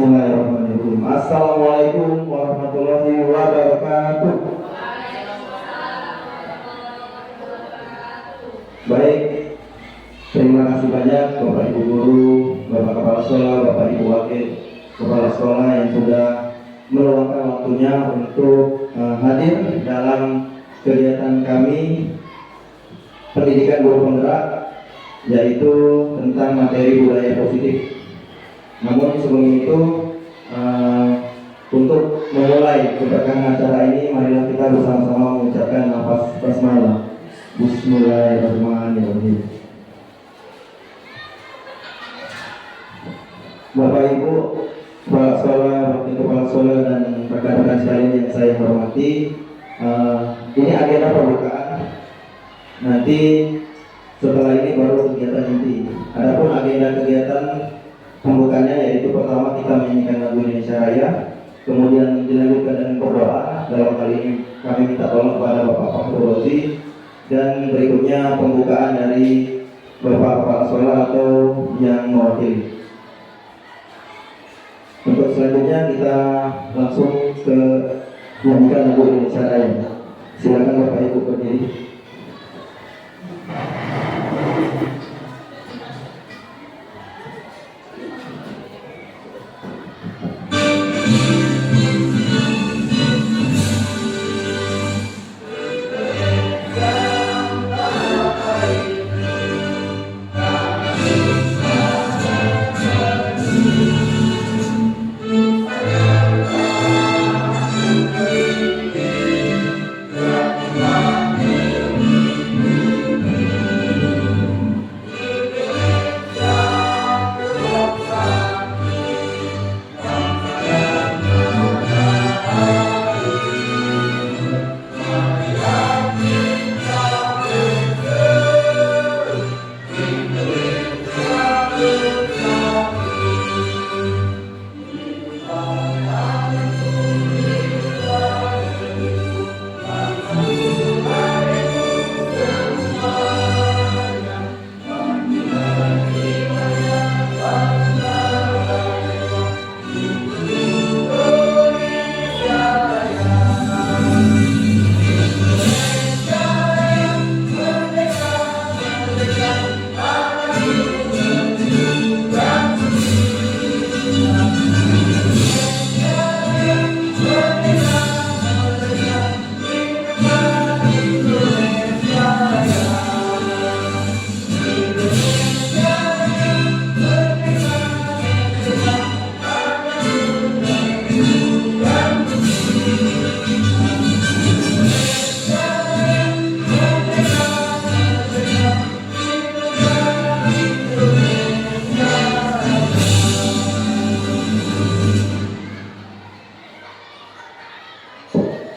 Bismillahirrahmanirrahim. Assalamualaikum warahmatullahi wabarakatuh. Baik, terima kasih banyak Bapak Ibu Guru, Bapak Kepala Sekolah, Bapak Ibu Wakil Kepala Sekolah yang sudah meluangkan waktunya untuk hadir dalam kegiatan kami pendidikan guru penggerak, yaitu tentang materi budaya positif. Namun sebelum itu, untuk memulai keberkahan acara ini, marilah kita bersama-sama mengucapkan nafas basmalah. Bismillahirrahmanirrahim. Bapak Ibu Kepala Sekolah, Wakil Kepala Sekolah, dan rekan-rekan sekalian yang saya hormati, ini agenda pembukaan. Nanti setelah ini baru kegiatan inti. Adapun agenda kegiatan pembukanya yaitu pertama kita menyanyikan lagu Indonesia Raya, kemudian dilanjutkan dengan berdoa. Dalam kali ini kami minta tolong kepada Bapak Fahrul Rozi, dan berikutnya pembukaan dari Bapak Kepala Sekolah atau yang mewakili. Untuk selanjutnya kita langsung ke menyanyikan lagu Indonesia Raya. Silakan Bapak Ibu berdiri.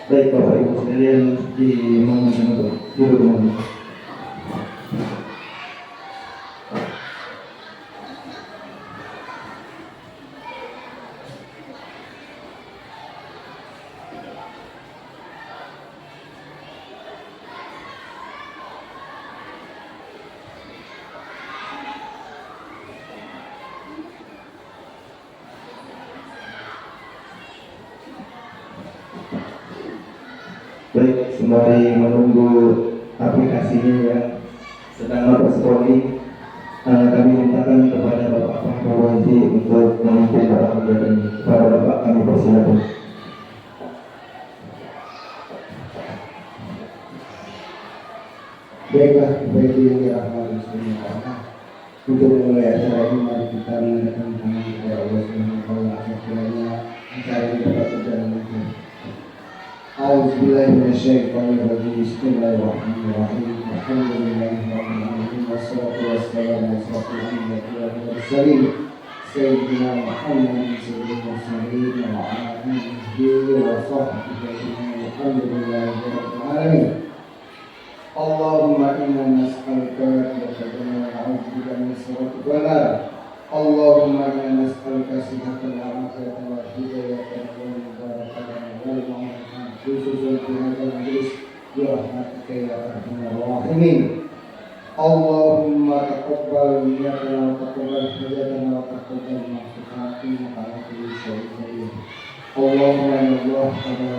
Baik Bapak Ibu sekalian, dimohon untuk duduk kembali. Baik, sembari menunggu aplikasinya yang sedang berproses, kami mintakan kepada Bapak Fahrul Rozi untuk memimpin para kegiatan ini. Kepada Bapak kami persilakan. Baiklah, baik yang dirahmati Allah. Untuk memulai acara ini, mari kita mengadakan tangan kepada Allah Subhanahu wa Ta'ala. Kiranya acara ini dapat berjalan lancar. A'udzubillahi minasyaitonir rajim. Bismillahirrahmanirrahim. Alhamdulillahi rabbil alamin wassalatu wassalamu ala asyrofil anbiya'i wal mursalin sayyidina Muhammadin sayyidil mursalin wa ala alihi wa sahbihi ajma'in. Alhamdulillahi rabbil alamin. Allahumma inna nas'aluka al-jannah wa na'udzubika min syarri al-nar. Allahumma inna nas'aluka sihhatan wa afiatan wa hidayatan wa mubarakatan wa ma'rifatan khususan fi hadzal majlis bi rahmatika ya arhamar rahimin. Allahumma taqabbal niatana wa taqabbal hajatana wa taqabbal ma'rufati wa ala kulli syai'in qadir. Allahumma ya Allah, pada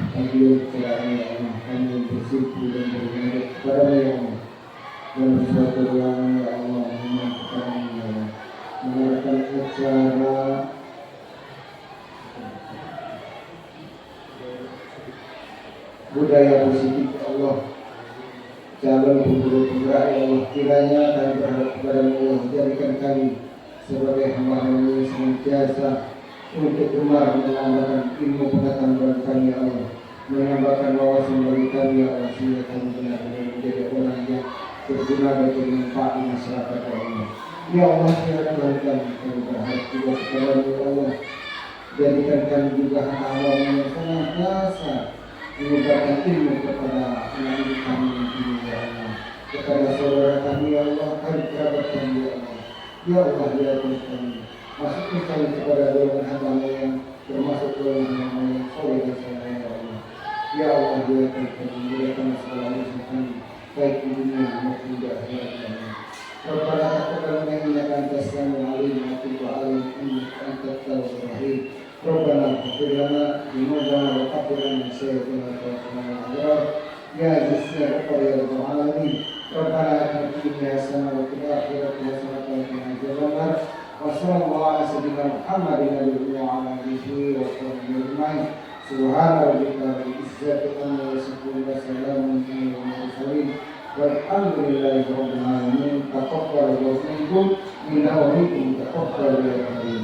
pagi kepada ya Allah, kami bersyukur dan beribadah kepada ya Allah. Dan suatu ruangan ya Allah, menyatakan ya Allah, mengadakan acara budaya positif ya Allah. Calon penggerak ya Allah, kiranya kami berharap kepada Allah, jadikan kami sebagai hamba-Mu yang senantiasa untuk gemar menambahkan ilmu pengetahuan bagi kami ya Allah, menambahkan wawasan bagi kami ya Allah, sehingga kami benar-benar menjadi orang yang berguna dan bermanfaat di masyarakat ya Allah. Ya Allah, silakan kami berharap juga kepada ya Allah, jadikan kami juga hamba-Mu yang senantiasa menyebarkan ilmu kepada anak kami ini ya Allah, kepada saudara kami ya Allah, kami kerabat kami ya Allah. Ya Allah, ya Tuhan, masukkan kami kepada golongan hamba-Mu yang termasuk golongan hamba-Mu yang soleh dan soleh ya Allah. Ya Allah, ya Tuhan, muliakan segala urusan kami baik di dunia maupun di akhirat ya Allah. Rabbana taqabbal minna anta as-sami'ul 'alim wa tub 'alaina innaka antat tawwabur rahim. Rabbana ighfir lana dzunubana wa kaffir 'anna sayyi'atina wa tawaffana ma'al ya aziz ya ghaffar ya rabbal alamin. Rabbana atina fid dunya hasanah wa fil akhirati hasanah wa qina adzabannar. Wa sallallahu ala sayyidina Muhammadin wa ala alihi wa sahbihi ajma'in. Subhana rabbika rabbil izzati amma yasifun wa salamun alal mursalin. Walhamdulillahi rabbil alamin. Taqabbalallahu minkum minna wa minkum taqabbal ya karim.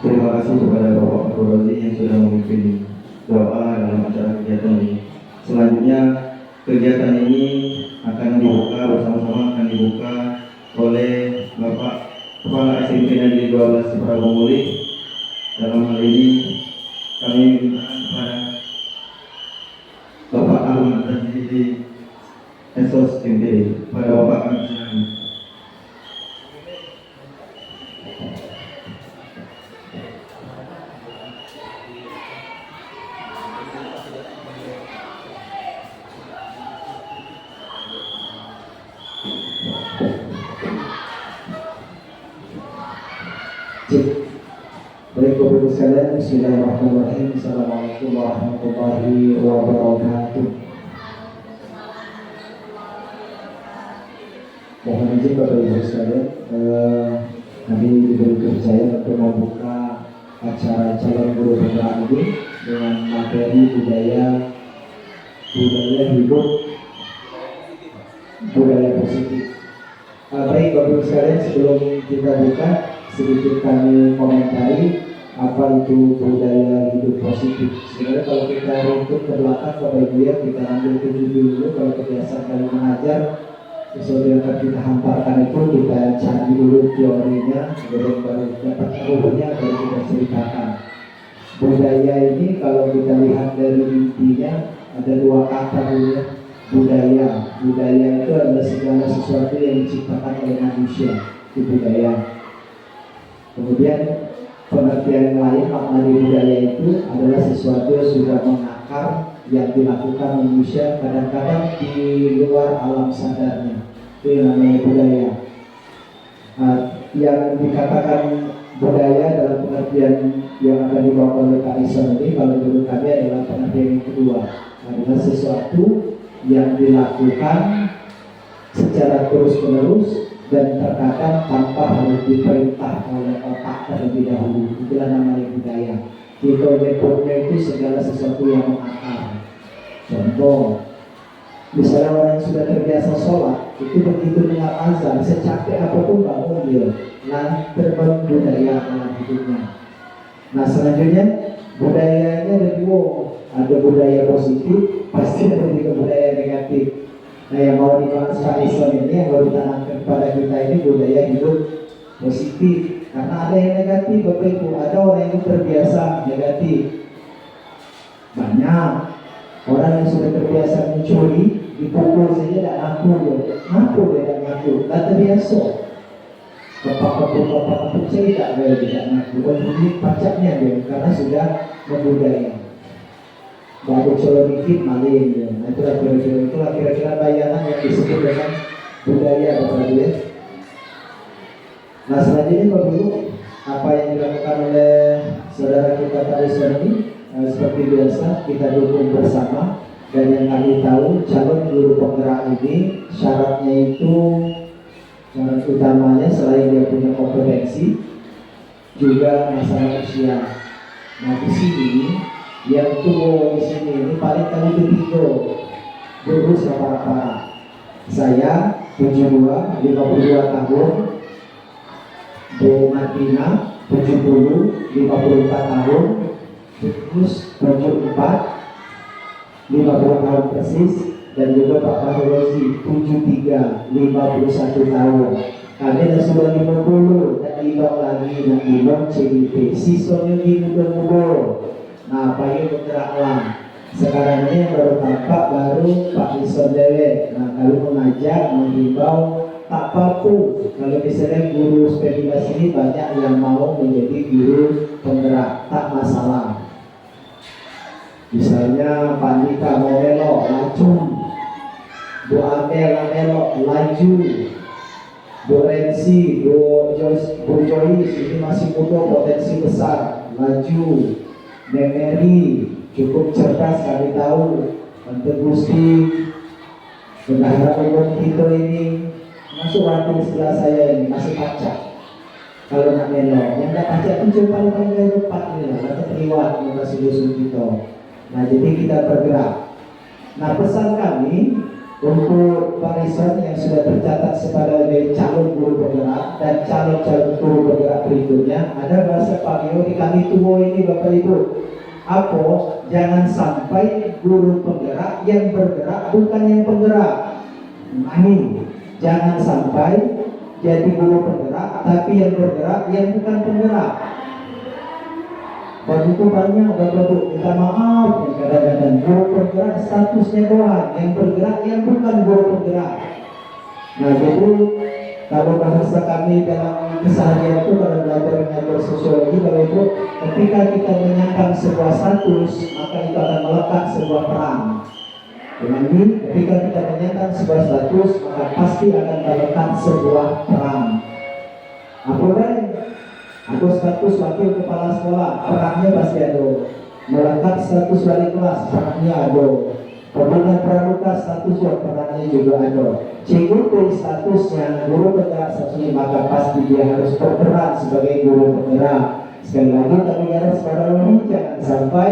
Terima kasih kepada Bapak Abdul Razi yang sudah memimpin doa dalam acara kegiatan ini. Selanjutnya kegiatan ini akan dibuka oleh Bapak Kepala SMP Negeri 12 Prabomuli. Dalam hal ini kami minta kepada Bapak Ahmad Tajidi Esos MP, pada Bapak kami silakan. Baik Bapak sekalian, bismillahirrahmanirrahim. Assalamualaikum warahmatullahi wabarakatuh. Mohon izin Bapak Ibu sekalian, kami diberi kepercayaan untuk membuka acara calon guru penggerak ini dengan materi budaya hidup, budaya positif. Baik Bapak Ibu sekalian, sebelum kita buka, sedikit kami komentari apa itu budaya hidup positif. Sebenarnya kalau kita runtut ke belakang Bapak Ibu ya, kita ambil tujuh dulu. Kalau kebiasaan kali mengajar, sesuatu yang akan kita hantarkan itu kita cari dulu teorinya, kemudian baru dapat ruhnya, baru kita ceritakan. Budaya ini kalau kita lihat dari intinya ada dua kata dulu ya. Budaya itu adalah segala sesuatu yang diciptakan oleh manusia, itu budaya. Kemudian pengertian lain makna di budaya itu adalah sesuatu yang sudah mengakar, yang dilakukan manusia kadang-kadang di luar alam sadarnya, itu yang namanya budaya. Yang dikatakan budaya dalam pengertian yang akan dibawa oleh Kak Ison ini, kalau menurut kami adalah pengertian yang kedua, adalah sesuatu yang dilakukan secara terus-menerus dan terkadang tanpa harus diperintah oleh otak terlebih dahulu. Itulah namanya budaya. Kita menyebutnya itu segala sesuatu yang mengakar. Contoh, misalnya orang yang sudah terbiasa sholat, itu begitu dengar azan, secapek apapun bangun dia, nah terbangun budaya dalam hidupnya. Nah selanjutnya budayanya ada dua, ada budaya positif, pasti ada juga budaya negatif. Nah yang mau dibahas Pak Islam ini, yang mau ditanamkan kepada kita ini budaya hidup positif. Karena ada yang negatif Bapak Ibu, ada orang yang terbiasa negatif. Banyak orang yang sudah terbiasa mencuri, dipukul saja dan ngaku dia tak terbiasa. Kepak-kepak saya tidak ngaku, bunyi pacarnya dia karena sudah membudaya. baru colo dikit maling ya. Nah, itulah kira-kira bayangan yang disebut dengan budaya Bapak Ibu ya. Nah selanjutnya Bapak Ibu, apa yang dilakukan oleh saudara kita tadi sore ini, seperti biasa kita dukung bersama. Dan yang kami tahu calon guru penggerak ini syaratnya itu, syarat utamanya selain dia punya kompetensi juga masalah usia. Nah di sini yang tua di sini ini paling kali ketiga guru sama para saya 72 52 tahun, Bu Martina 70 54 tahun, terus 74 50 tahun persis, dan juga Pak Fahrolozi 73 51 tahun. Kami dah sudah 50 dan hilang lagi nak hilang CDP. Sisanya di muda-muda. Nah, payung bergeraklah. Sekarang ini yang baru tampak baru Pak Ison Dewe. Nah, kalau mengajak, menghimbau, tak apa-apa. Kalau misalnya guru spesialis ini banyak yang mau menjadi guru penggerak, tak masalah. Misalnya Pak Andika mau melok, laju. Bu Amel melok, laju. Bu Rensi, Bu Joyce, ini masih muda, potensi besar, laju. Memeri, cukup cerdas, kami tahu. Tante Gusti, bendahara umum kita ini, masuk waktu sebelah saya ini, masih pacak. Kalau nak melok, yang tak pacak itu cuma paling depan ini lah, atau terliwat, yang masih dusun kita. Nah jadi kita bergerak. Nah pesan kami untuk barisan yang sudah tercatat sebagai calon guru penggerak dan calon-calon guru penggerak berikutnya, ada bahasa Pamio di kami tua ini Bapak Ibu. Apa? Jangan sampai guru penggerak yang bergerak bukan yang penggerak. Amin. Jangan sampai jadi guru penggerak tapi yang bergerak yang bukan penggerak. Begitu banyak Bapak Ibu, minta maaf kadang-kadang guru penggerak statusnya doang, yang bergerak yang bukan guru penggerak. Nah jadi kalau bahasa kami dalam keseharian itu kalau belajar mengajar sosiologi Bapak Ibu, ketika kita menyangkal sebuah status maka itu akan melekat sebuah peran. Dengan ini ketika kita menyangkal sebuah status maka pasti akan melekat sebuah peran. Apa aku status wakil kepala sekolah, perannya pasti ada. Melekat status wali kelas, perannya ada. Pembina pramuka statusnya, perannya juga ada. Cikgu statusnya guru penggerak statusnya, maka pasti dia harus berperan sebagai guru penggerak. Sekali lagi kami harus sekarang ini jangan sampai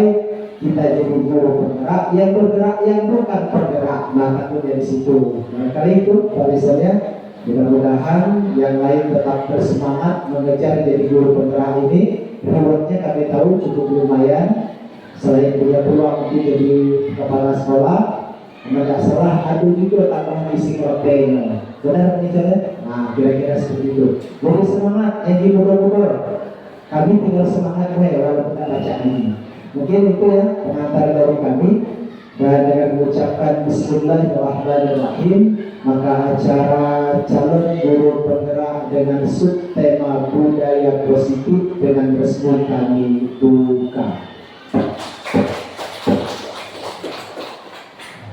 kita jadi guru penggerak yang bergerak yang bukan penggerak. Maka itu dari situ. Nah kali itu barisannya. Mudah-mudahan yang lain tetap bersemangat mengejar jadi guru penggerak ini. Rewardnya kami tahu cukup lumayan. Selain punya peluang untuk jadi kepala sekolah, tidak salah ada juga tambahan isi protein. Benar misalnya? Nah kira-kira seperti itu. Jadi semangat, yang mudah-mudah. Kami tinggal semangat walaupun tidak baca ini. Mungkin itu ya pengantar dari kami. Dan dengan mengucapkan Bismillahirrahmanirrahim, maka acara calon guru penggerak dengan subtema budaya positif dengan resmi kami buka.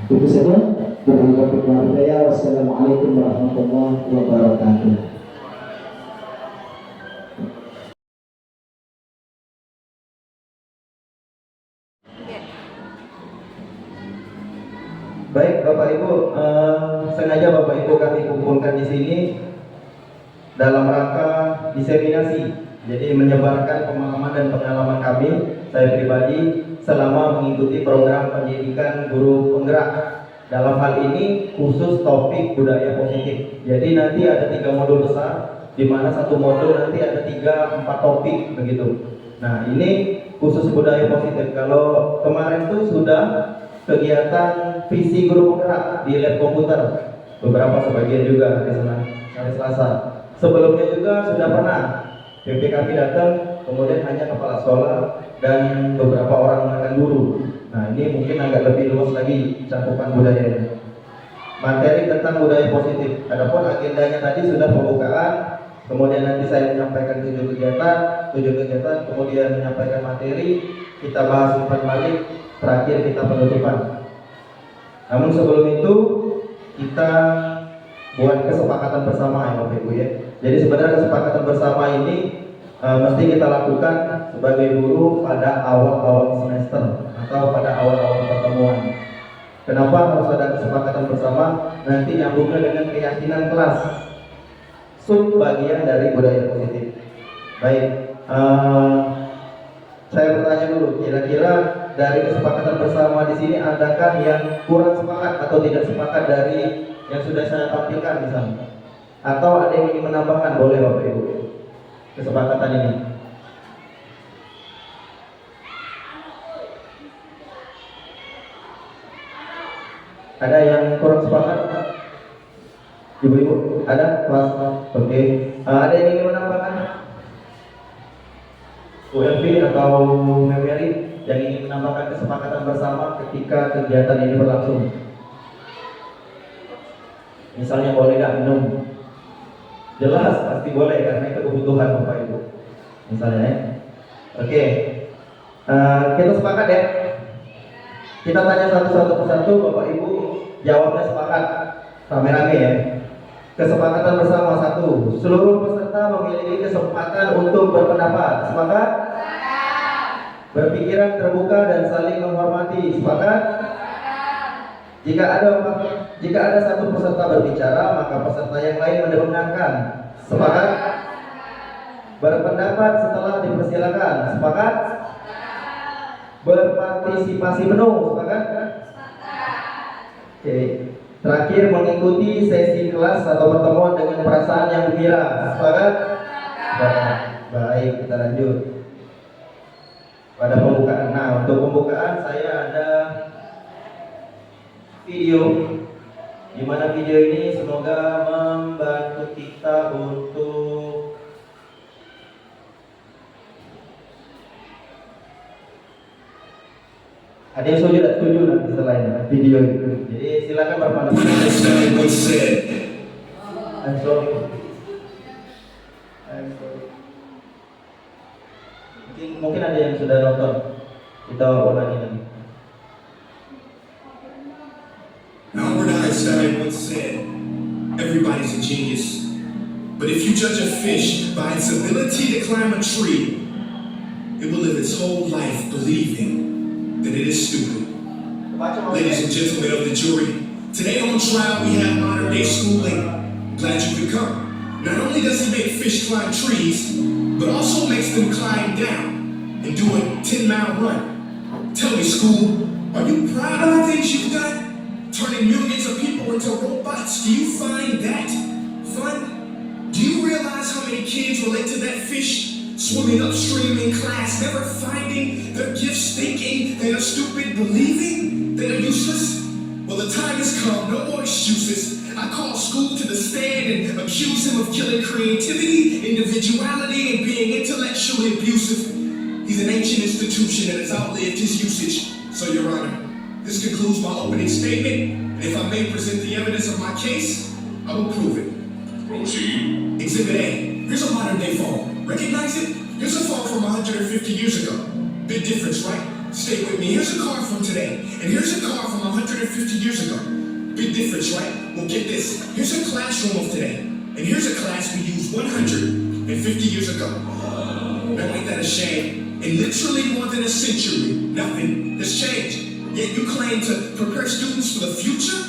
Itu saja. Berikut keluarga. Wassalamualaikum warahmatullahi wabarakatuh. Baik Bapak Ibu, sengaja Bapak Ibu kami kumpulkan di sini dalam rangka diseminasi, jadi menyebarkan pemahaman dan pengalaman kami, saya pribadi selama mengikuti program pendidikan guru penggerak. Dalam hal ini khusus topik budaya positif. Jadi nanti ada 3 modul besar, di mana satu modul nanti ada 3-4 topik begitu. Nah ini khusus budaya positif. Kalau kemarin tuh sudah kegiatan visi guru penggerak di lab komputer, beberapa sebagian juga hari Selasa. Sebelumnya juga sudah pernah PPKP datang, kemudian hanya kepala sekolah dan beberapa orang mantan guru. Nah ini mungkin agak lebih luas lagi cakupan budayanya. Materi tentang budaya positif. Adapun agendanya tadi sudah pembukaan, kemudian nanti saya menyampaikan 7 kegiatan, kemudian menyampaikan materi, kita bahas umpan balik. terakhir kita penutupan. Namun sebelum itu kita buat kesepakatan bersama ya Bapak Ibu ya. Jadi sebenarnya kesepakatan bersama ini mesti kita lakukan sebagai guru pada awal-awal semester atau pada awal-awal pertemuan. Kenapa harus ada kesepakatan bersama? Nanti nyambungnya dengan keyakinan kelas. Sub bagian dari budaya positif. Baik, saya bertanya dulu, kira-kira dari kesepakatan bersama di sini adakah yang kurang sepakat atau tidak sepakat dari yang sudah saya tampilkan misalnya? Atau ada yang ingin menambahkan? Boleh Bapak Ibu kesepakatan ini. Ada yang kurang sepakat? Ibu-ibu, ada? Kelas? Oke. Ada yang ingin menambahkan? UMP atau Memeri yang ingin menambahkan kesepakatan bersama ketika kegiatan ini berlangsung? Misalnya boleh nggak minum? Jelas pasti boleh karena itu kebutuhan Bapak Ibu. Misalnya ya. Oke. Kita sepakat ya. Kita tanya satu-satu persatu, Bapak Ibu jawabnya sepakat rame-rame ya. Kesepakatan bersama satu, seluruh peserta memiliki kesempatan untuk berpendapat. Sepakat? Berpikiran terbuka dan saling menghormati. Sepakat? Jika ada satu peserta berbicara, maka peserta yang lain mendengarkan. Sepakat? Berpendapat setelah dipersilakan. Sepakat? Berpartisipasi penuh. Sepakat? Oke. Terakhir, mengikuti sesi kelas atau pertemuan dengan perasaan yang gembira. Sepakat? Baik, kita lanjut pada pembukaan. Nah, untuk pembukaan saya ada video, di mana video ini semoga membantu kita untuk ada yang setuju nanti selain video itu. Jadi silakan berpandangan. I'm sorry. Mungkin ada yang sudah nonton. Kita ulangi lagi. Albert Einstein once said, "Everybody's a genius, but if you judge a fish by its ability to climb a tree, it will live its whole life believing that it is stupid." Ladies and gentlemen of the jury, today on trial we have modern day schooling. Glad you could come. Not only does he make fish climb trees, but also makes them climb down and do a 10-mile run. Tell me, school, are you proud of the things you've done? Turning millions of people into robots, do you find that fun? Do you realize how many kids relate to that fish swimming upstream in class, never finding their gifts, thinking they are stupid, believing they are useless? Well, the time has come, no more excuses. I call school to the stand and accuse him of killing creativity, individuality, and being intellectually abusive. He's an ancient institution and has outlived his usage. So, Your Honor, this concludes my opening statement, and if I may present the evidence of my case, I will prove it. Proceed. Exhibit A. Here's a modern-day phone. Recognize it? Here's a phone from 150 years ago. Big difference, right? Stay with me. Here's a car from today, and here's a car from 150 years ago. Big difference, right? Well, get this. Here's a classroom of today, and here's a class we used 150 years ago. Now, ain't that a shame? In literally more than a century, nothing has changed. Yet you claim to prepare students for the future?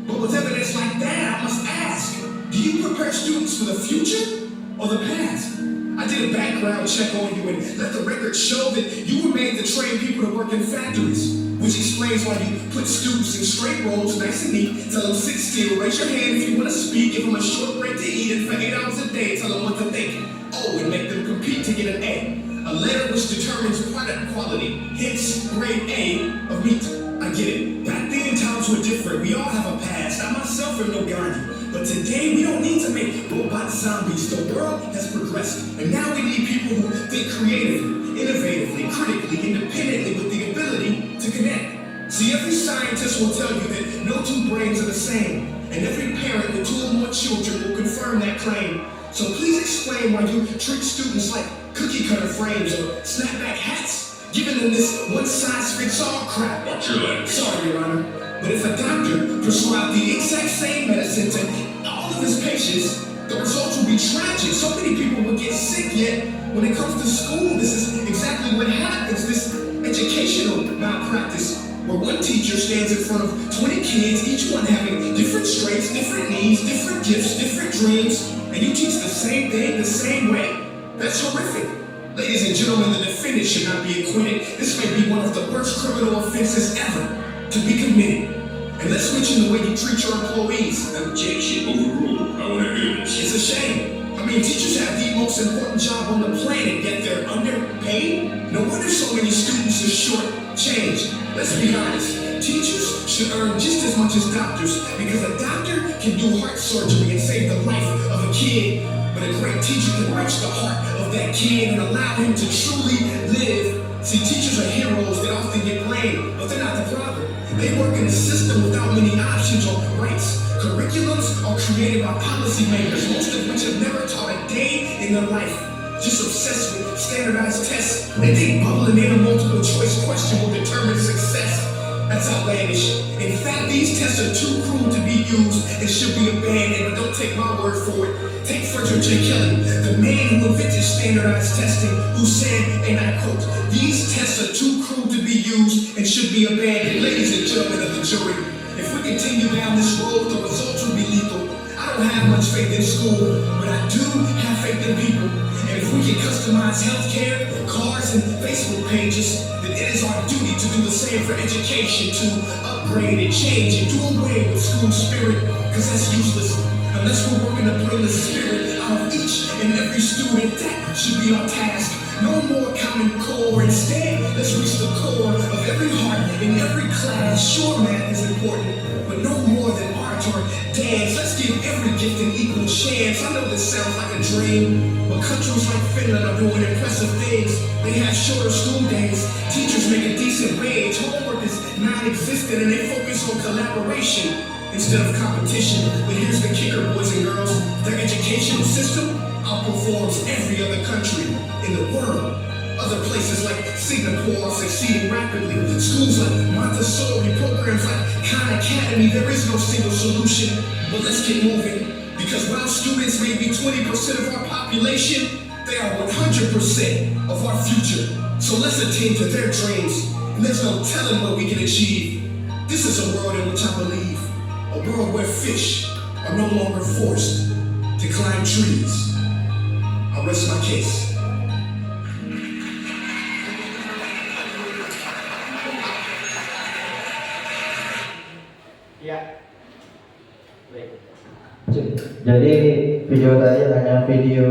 But with evidence like that, I must ask, do you prepare students for the future or the past? I did a background check on you and let the record show that you were made to train people to work in factories, which explains why you put students in straight rows, nice and neat, tell them sit still, raise your hand if you want to speak, give them a short break to eat, and for 8 hours a day, tell them what to think. Oh, and make them compete to get an A. A letter which determines product quality, hence grade A of meat. I get it. Back then times were different. We all have a past. I myself am no Gandhi. But today we don't need to make robot zombies. The world has progressed. And now we need people who think creatively, innovatively, critically, independently with the ability to connect. See, every scientist will tell you that no two brains are the same. And every parent with 2 or more children will confirm that claim. So please explain why you treat students like cookie cutter frames or snapback hats. giving them this one-size-fits-all crap. Watch your language. Sorry, Your Honor. But if a doctor prescribed the exact same medicine to all of his patients, the results will be tragic. So many people will get sick, yet when it comes to school, this is exactly what happens. This educational malpractice, where one teacher stands in front of 20 kids, each one having different strengths, different needs, different gifts, different dreams, and you teach the same thing the same way? That's horrific. Ladies and gentlemen, the defendant should not be acquitted. This may be one of the worst criminal offenses ever to be committed. And let's mention the way you treat your employees. Objection overruled. I want to hear this. It's a shame. I mean, teachers have the most important job on the planet, yet they're underpaid. No wonder so many students are short-changed. Let's be honest. Teachers should earn just as much as doctors, because a doctor can do heart surgery and save the life of a kid, but a great teacher can reach the heart of that kid and allow him to truly live. See, teachers are heroes that often get blamed, but they're not the problem. They work in a system without many options or rights. Curriculums are created by policymakers, most of which have never taught a day in their life. Just obsessed with standardized tests. They think bubbling in a multiple choice question will determine success. That's outlandish. In fact, these tests are too cruel to be used and should be abandoned, but don't take my word for it. Take Frederick J. Kelly, the man who invented standardized testing, who said, and I quote, "These tests are too cruel to be used and should be abandoned." Ladies and gentlemen of the jury, if we continue down this road, the results will be lethal. I don't have much faith in school, but I do have faith in people. And if we can customize healthcare, cars, and Facebook pages, then it is our duty to do the same for education, to upgrade and change and do away with school spirit, because that's useless. Unless we're working to bring the spirit out of each and every student, that should be our task. No more Common Core. Instead, let's reach the core of every heart in every class. Sure, math is important, but no more than art or dance. Let's give every gift an equal chance. I know this sounds like a dream, but countries like Finland are doing impressive things. They have shorter school days. Teachers make a decent wage. Homework is non-existent, and they focus on collaboration instead of competition. But here's the kicker, boys and girls. Their educational system outperforms every other country in the world. Other places like Singapore are succeeding rapidly. Schools like Montessori, programs like Khan Academy, there is no single solution. But let's get moving, because while students may be 20% of our population, they are 100% of our future. So let's attend to their dreams, and there's no telling what we can achieve. This is a world in which I believe. A world where fish are no longer forced to climb trees. I rest my case. Ya. Baik. Jadi video tadi hanya video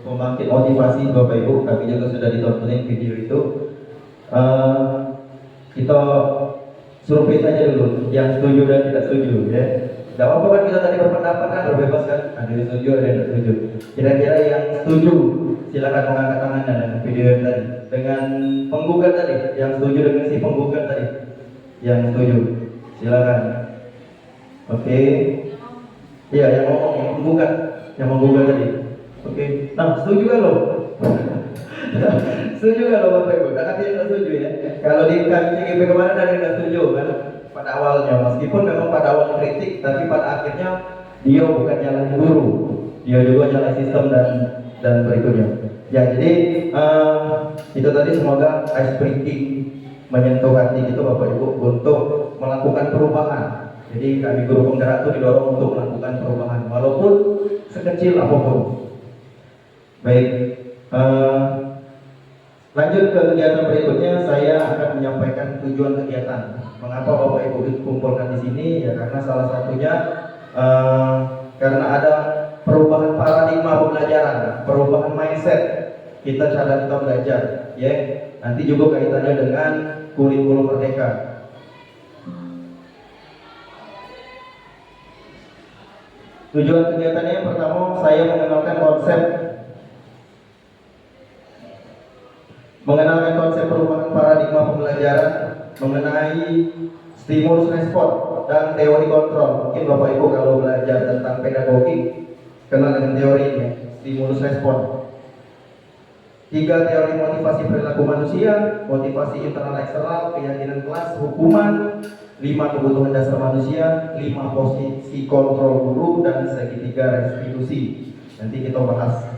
membangkit motivasi Bapak Ibu. Kami juga sudah ditontonin video itu. Kita survei saja dulu, yang setuju dan tidak setuju, ya. Tidak apa-apa kan, kita tadi berpendapat kan, berbebas kan, ada yang setuju, ada yang tidak setuju. Kira-kira yang setuju, silakan mengangkat tangannya dengan video yang tadi. Dengan penggugat tadi, yang setuju dengan si penggugat tadi, yang setuju, silakan. Oke. Iya, yang ngomong, yang menggugat tadi. Oke. Nah, setuju kan lo? Setuju kan lo Bapak Ibu? Karena dia tidak setuju, ya. Kalau di KCGP kemarin ada yang tidak setuju kan pada awalnya, meskipun memang pada awal kritik, tapi pada akhirnya dia bukan nyalahin guru, dia juga nyalahin sistem dan berikutnya. Ya, jadi itu tadi, semoga ice breaking menyentuh hati gitu Bapak Ibu untuk melakukan perubahan. Jadi kami guru penggerak itu didorong untuk melakukan perubahan walaupun sekecil apapun. Baik, lanjut ke kegiatan berikutnya. Saya akan menyampaikan tujuan kegiatan. Mengapa Bapak Ibu dikumpulkan di sini? Ya karena salah satunya karena ada perubahan paradigma pembelajaran, perubahan mindset kita, cara kita belajar. Ya, nanti juga kaitannya dengan kurikulum merdeka. Tujuan kegiatannya yang pertama, saya mengenalkan konsep perubahan paradigma pembelajaran mengenai stimulus respon dan teori kontrol. Mungkin Bapak Ibu kalau belajar tentang pedagogi kenal dengan teori ini, stimulus respon. 3 teori motivasi perilaku manusia, motivasi internal eksternal, keyakinan kelas, hukuman, 5 kebutuhan dasar manusia, 5 posisi kontrol guru, dan segitiga restitusi. Nanti kita bahas.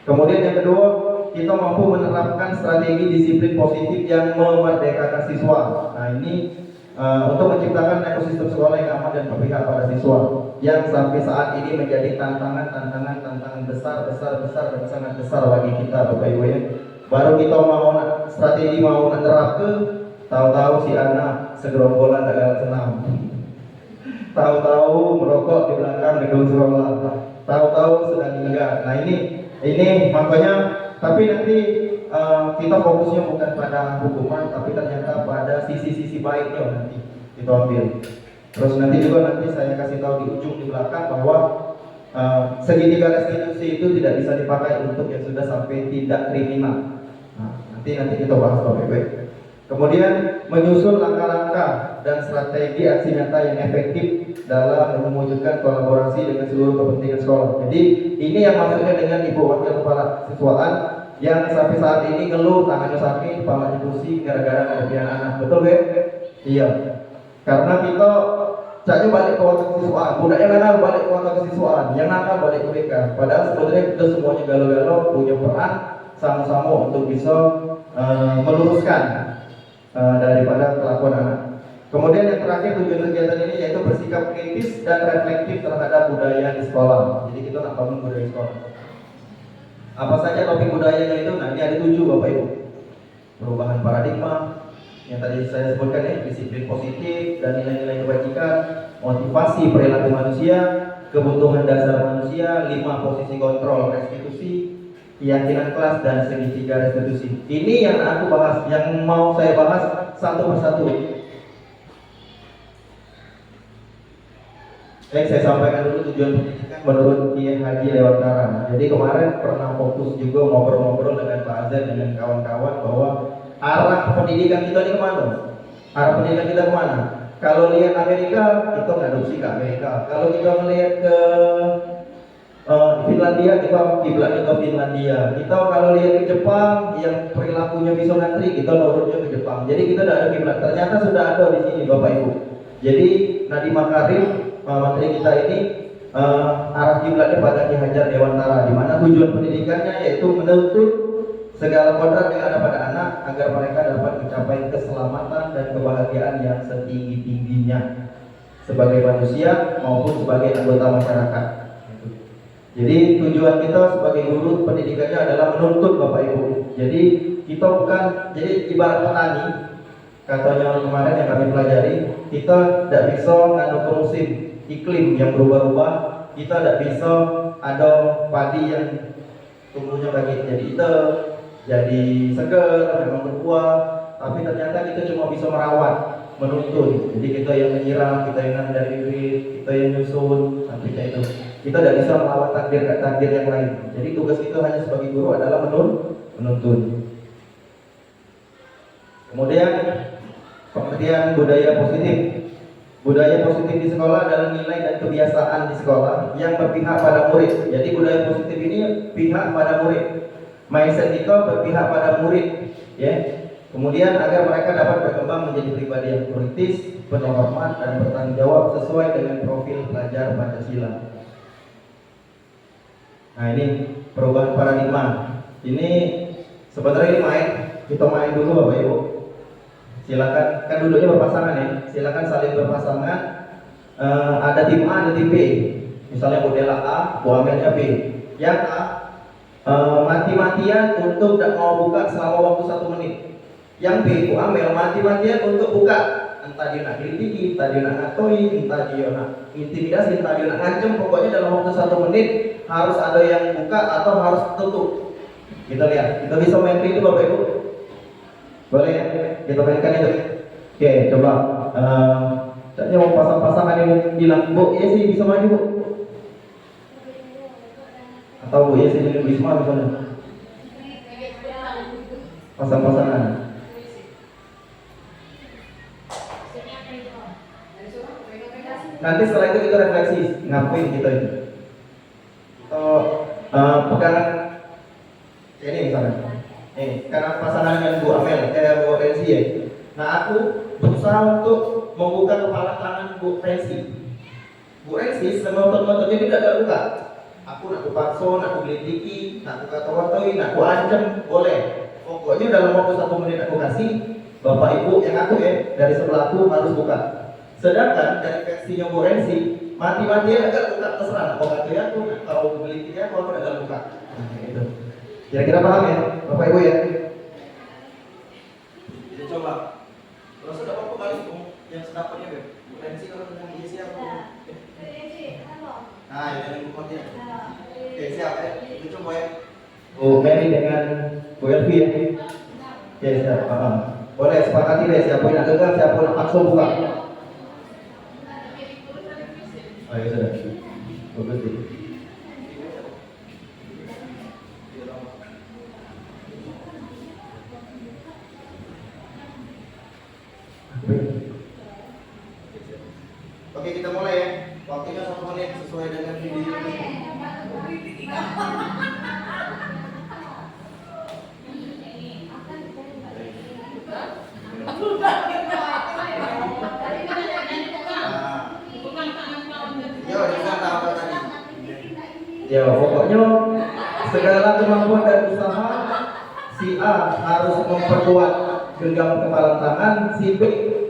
Kemudian yang kedua, kita mampu menerapkan strategi disiplin positif yang memerdekakan siswa. Nah ini untuk menciptakan ekosistem sekolah yang aman dan berpihak pada siswa, yang sampai saat ini menjadi tantangan besar dan sangat besar bagi kita, Bapak Ibu ya. Baru kita mau strategi mau menerapkan, tahu-tahu si anak segerombolan dagang senam, tahu-tahu merokok di belakang gedung sekolah, tahu-tahu sudah meninggal. Nah ini makanya, tapi nanti kita fokusnya bukan pada hukuman, tapi ternyata pada sisi-sisi baiknya nanti kita ambil. Terus nanti saya kasih tahu di ujung di belakang bahwa segitiga restitusi itu tidak bisa dipakai untuk yang sudah sampai tindak kriminal. Nah, nanti kita bahas baik-baik. Kemudian menyusun langkah-langkah dan strategi aksi nyata yang efektif dalam mewujudkan kolaborasi dengan seluruh kepentingan sekolah. Jadi ini yang maksudnya dengan Ibu Wakil Kepala Siswaan yang sampai saat ini ngeluh tangannya sakit, kepalanya pusing gara-gara kelebihan anak. Betul ya? Iya. Karena kita caknya balik ke waktu kesiswaan, budaknya nakal balik ke waktu kesiswaan, yang nakal balik ke BK. Padahal sebenarnya kita semuanya galau-galau punya peran sama-sama untuk bisa meluruskan daripada kelakuan anak. Kemudian yang terakhir, tujuan kegiatan ini yaitu bersikap kritis dan reflektif terhadap budaya di sekolah. Jadi kita nak bangun budaya sekolah. Apa saja topik budayanya itu? Nah ini ada 7 Bapak Ibu. Perubahan paradigma yang tadi saya sebutkan ya, disiplin positif dan nilai-nilai kebajikan, motivasi perilaku manusia, kebutuhan dasar manusia, 5 posisi kontrol restitusi, keyakinan kelas, dan segitiga restitusi. Ini yang aku bahas, yang mau saya bahas satu persatu. Baik, saya sampaikan dulu tujuan pendidikan menurut Kiai Haji Dewantara. Jadi kemarin pernah fokus juga ngobrol-ngobrol dengan Pak Azan dengan kawan-kawan bahwa arah pendidikan kita ini kemana? Arah pendidikan kita kemana? Kalau lihat Amerika, kita ngadopsi ke Amerika. Kalau kita melihat ke Finlandia, kita kiblatnya ke Finlandia. Kita kalau lihat ke Jepang, yang perilakunya bisa ngantri, kita nurutnya ke Jepang. Jadi kita tidak ada kiblat. Ternyata sudah ada di sini, Bapak Ibu. Jadi Nadiem Makarim, menteri kita ini, arah kiblatnya pada Ki Hajar Dewantara, di mana tujuan pendidikannya yaitu menuntut segala kodrat yang ada pada anak agar mereka dapat mencapai keselamatan dan kebahagiaan yang setinggi-tingginya sebagai manusia maupun sebagai anggota masyarakat. Jadi tujuan kita sebagai guru pendidikannya adalah menuntut Bapak Ibu. Jadi kita bukan, jadi ibarat petani, katanya kemarin yang kami pelajari, kita tidak bisa nganu musim iklim yang berubah-ubah, kita tidak bisa ada padi yang tumbuhnya baik jadi hitam, jadi segar, memang berbuah, tapi ternyata kita cuma bisa merawat, menuntun. Jadi kita yang menyiram, kita yang nanam dari bibit, kita yang nyusun, sampai kayak itu. Kita tidak bisa melawan takdir yang lain. Jadi tugas kita hanya sebagai guru adalah menuntun. Kemudian pengertian budaya positif. Budaya positif di sekolah adalah nilai dan kebiasaan di sekolah yang berpihak pada murid. Jadi budaya positif ini pihak pada murid. Mindset kita berpihak pada murid, ya. Kemudian agar mereka dapat berkembang menjadi pribadi yang kritis, penuh hormat, dan bertanggung jawab sesuai dengan profil pelajar Pancasila. Nah ini perubahan paradigma. Ini sebenarnya ini kita main dulu Bapak Ibu. Silakan, kan duduknya berpasangan ya. Silakan saling berpasangan. Ada tim A, ada tim B. Misalnya model A, Bu Amelnya B. Yang A mati-matian untuk tidak mau buka selama waktu 1 menit. Yang B, Bu Amel mati-matian untuk buka. Entah dia nak kritik, entah dia nak ngatoi, entah dia nak intimidasi, entah dia nak ngancem. Pokoknya dalam waktu 1 menit harus ada yang buka atau harus tutup. Kita lihat, kita bisa main itu Bapak Ibu. Boleh ya? Kita mainkan itu. Oke, coba. Saya mau pasang-pasangan ini bilang, Bu, ya sih bisa maju Bu. Atau Bu, ya sih dengan Wisma misalnya. Pasang-pasangan. Nanti setelah itu kita refleksi, ngapain kita itu. Pegangan ini misalnya. aku berusaha untuk membuka kepala tangan Bu Rensi. Bu Rensi semotot-mototnya tidak ada luka. Aku nak kupakso, nak kugelitiki, nak kukatawatoi, nak kuancam, boleh. Pokoknya dalam waktu 1 menit aku kasih, Bapak Ibu yang aku dari sebelahku harus buka. Sedangkan dari versinya Bu Rensi, mati-matian agak buka terserah. Kalau kata aku, kalau kugelitiki aku agak buka. Nah, gitu. Kira-kira paham ya, Bapak Ibu ya? Kita coba. Kalau sudah apa kali yang sedapatnya Beb? Bu Rensi kalau tentang isi apa? Nah, ini bukunya. Oke, siap ya. Kita coba ya. Bu Mary dengan Bu Elvi ya. Oke, siap, paham. Boleh sepakati deh, siapa yang nak gagal, siapa yang nak paksa buka. Ayo sudah. Bagus deh. Oke, kita mulai ya. Waktunya 1 menit sesuai dengan video ini. Ya, pokoknya segala kemampuan dan usaha si A harus memperkuat genggam kepala tangan, si B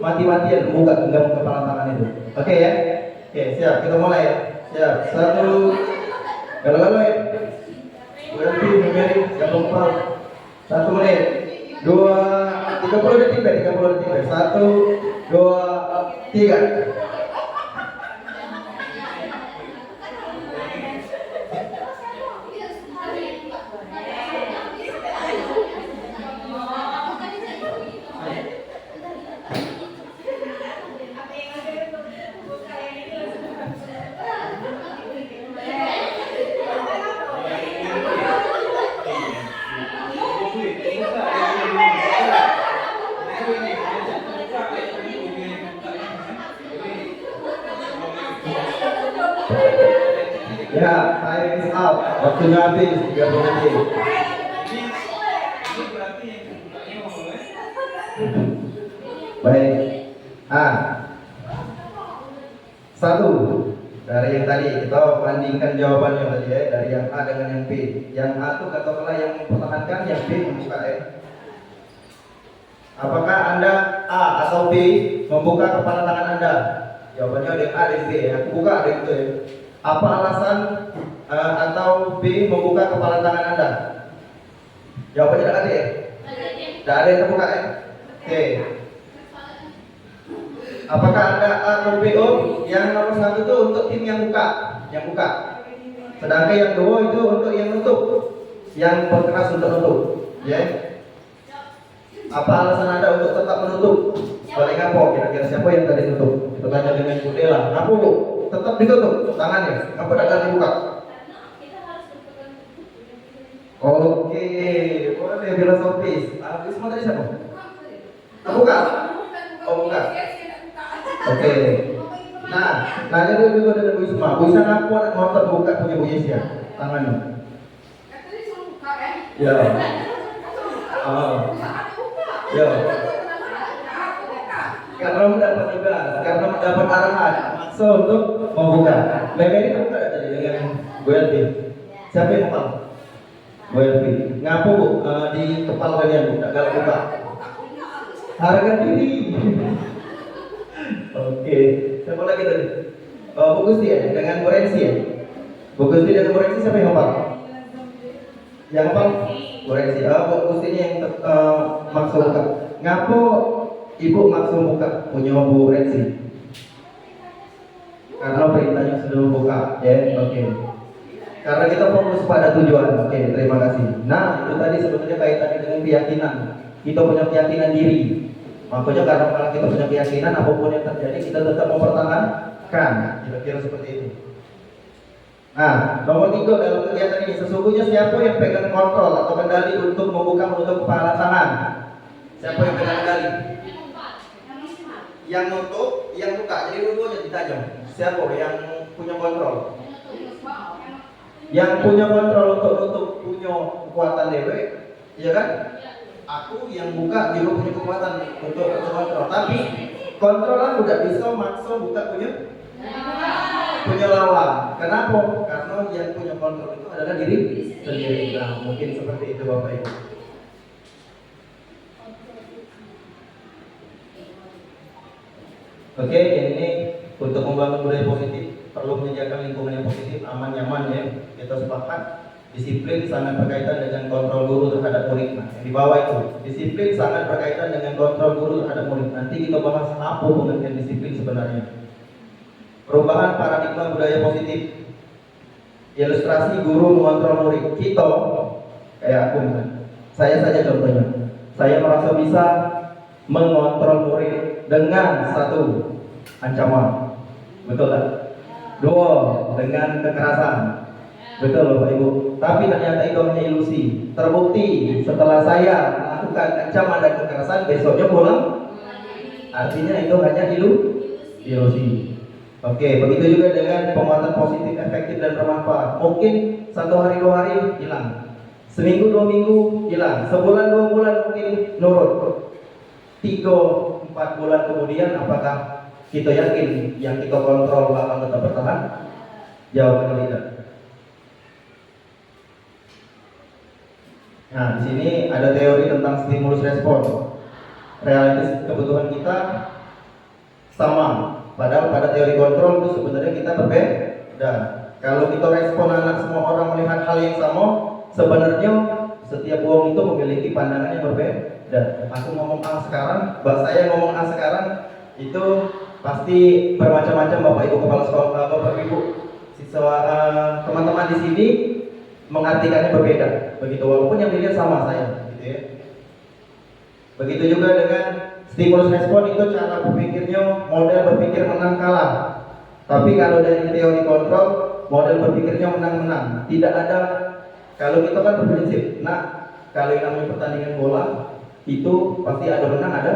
mati-matian membuka genggam kepala tangan itu. Oke ya? Oke, siap. Kita mulai ya. Siap. 1. Galau-galau ya. Berhenti menjadi yang keempat. 1 menit. 2. 30 detik. 30 detik. 1, 2, 3. Ya, time is up. Waktunya habis 30 detik. Baik. 1. Dari yang tadi kita bandingkan jawabannya tadi ya, dari yang A dengan yang B. Yang A itu katakanlah yang mempertahankan, yang B membuka ya. Apakah Anda A atau B membuka kepala tangan Anda? Jawabannya ada yang A dan B ya. Aku buka ada itu ya. Apa alasan atau B membuka kepala tangan Anda? Jawabannya tidak ada ya? Tidak ada yang terbuka ya? Oke. Apakah Anda A atau B? Yang nomor 1 itu untuk tim yang buka, sedangkan yang 2 itu untuk yang nutup, yang berkeras untuk nutup. Ya. Apa alasan Anda untuk tetap menutup? Paling apa? Kira-kira siapa yang tadi nutup? Kita tanya dengan Bu Dela. Apa Bu? Tetap ditutup tangannya. Apa tidak dibuka? Oke, boleh filosofis. Habis semua tadi siapa? Buka. Oh buka. Oke. Nah, nanya dulu juga dengan Bu Isma. Bu Isma ngaku anak ngotot buka punya Bu Yesya tangannya. Ya. Ya. Karena mendapat tugas, karena mendapat arahan, so untuk membuka. Mary buka tadi dengan Bu Elvi. Siapa yang buka? Bu Elvi. Ngapu Bu di kepala kalian Bu, tak galak buka. Harga diri. Oke. Siapa lagi tadi? Bu Gusti ya, dengan Bu Rensi ya. Bu Gusti dan Bu Rensi siapa yang hafal? Yang hafal? Bu Rensi. Bu Gusti ini yang maksud buka. Ngapu Ibu maksud buka punya Bu Rensi? Karena perintahnya sudah buka, ya, oke. Karena kita fokus pada tujuan, oke. Terima kasih. Nah, itu tadi sebetulnya kaitannya dengan keyakinan. Kita punya keyakinan diri. Makanya karena kalau kita punya keyakinan, apapun yang terjadi kita tetap mempertahankan. Kira-kira seperti itu. Nah, nomor 3 dalam kegiatan ini, sesungguhnya siapa yang pegang kontrol atau kendali untuk membuka menutup kepala tangan? Siapa yang pegang kendali? Yang nutup, yang buka, jadi dua-duanya ditajam. Siapa yang punya kontrol? Yang punya kontrol untuk nutup punya kekuatan dewe, iya kan? Aku yang buka juga punya kekuatan untuk kontrol. Tapi kontrolan udah bisa maksa buka punya lawan. Kenapa? Karena yang punya kontrol itu adalah diri sendiri. Nah, mungkin seperti itu Bapak Ibu. Oke, ini untuk membangun budaya positif perlu menyediakan lingkungan yang positif, aman, nyaman ya. Kita sepakat. Disiplin sangat berkaitan dengan kontrol guru terhadap murid. Nah, yang di bawah itu, disiplin sangat berkaitan dengan kontrol guru terhadap murid. Nanti kita bahas apa pengertian disiplin sebenarnya. Perubahan paradigma budaya positif. Ilustrasi guru mengontrol murid. Kita, kayak aku misalnya, saya saja contohnya. Saya merasa bisa mengontrol murid dengan satu, ancaman. Betul tak? Dua, dengan kekerasan. Betul Bapak Ibu. Tapi ternyata itu hanya ilusi. Terbukti setelah saya melakukan ancaman dan kekerasan, besoknya pulang. Artinya itu hanya ilusi. Oke, begitu juga dengan penguatan positif, efektif dan bermanfaat. Mungkin 1 hari 2 hari hilang, seminggu 2 minggu hilang, sebulan 2 bulan mungkin nurut. 3-4 bulan kemudian apakah kita yakin yang kita kontrol bakal tetap bertahan? Jawabannya tidak. Nah, di sini ada teori tentang stimulus respon. Realitas kebutuhan kita sama, padahal pada teori kontrol itu sebenarnya kita berbeda. Kalau kita respon anak semua orang melihat hal yang sama, sebenarnya setiap uang itu memiliki pandangan yang berbeda. Aku ngomong A sekarang, saya ngomong A sekarang, itu pasti bermacam-macam Bapak Ibu kepala sekolah, Bapak Ibu siswa, teman-teman di sini mengartikannya berbeda, begitu walaupun yang dilihat sama saya, gitu ya. Begitu juga dengan stimulus respon, itu cara berpikirnya model berpikir menang kalah. Tapi kalau dari teori kontrol, model berpikirnya menang-menang. Tidak ada, kalau kita kan berprinsip, nah kalau yang namanya pertandingan bola itu pasti ada menang ada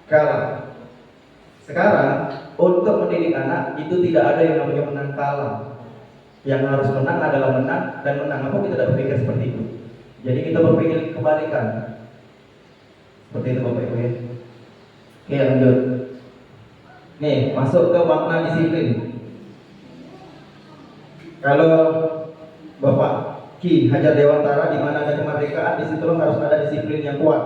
kalah. Sekarang untuk mendidik anak itu tidak ada yang namanya menang kalah. Yang harus menang adalah menang dan menang. Apa kita tidak berpikir seperti itu? Jadi kita berpikir kebalikan. Seperti itu Bapak Ibu ya. Oke, lanjut. Nih, masuk ke makna disiplin. Kalau Bapak Ki Hajar Dewantara, di mana ada kemerdekaan, di situ harus ada disiplin yang kuat.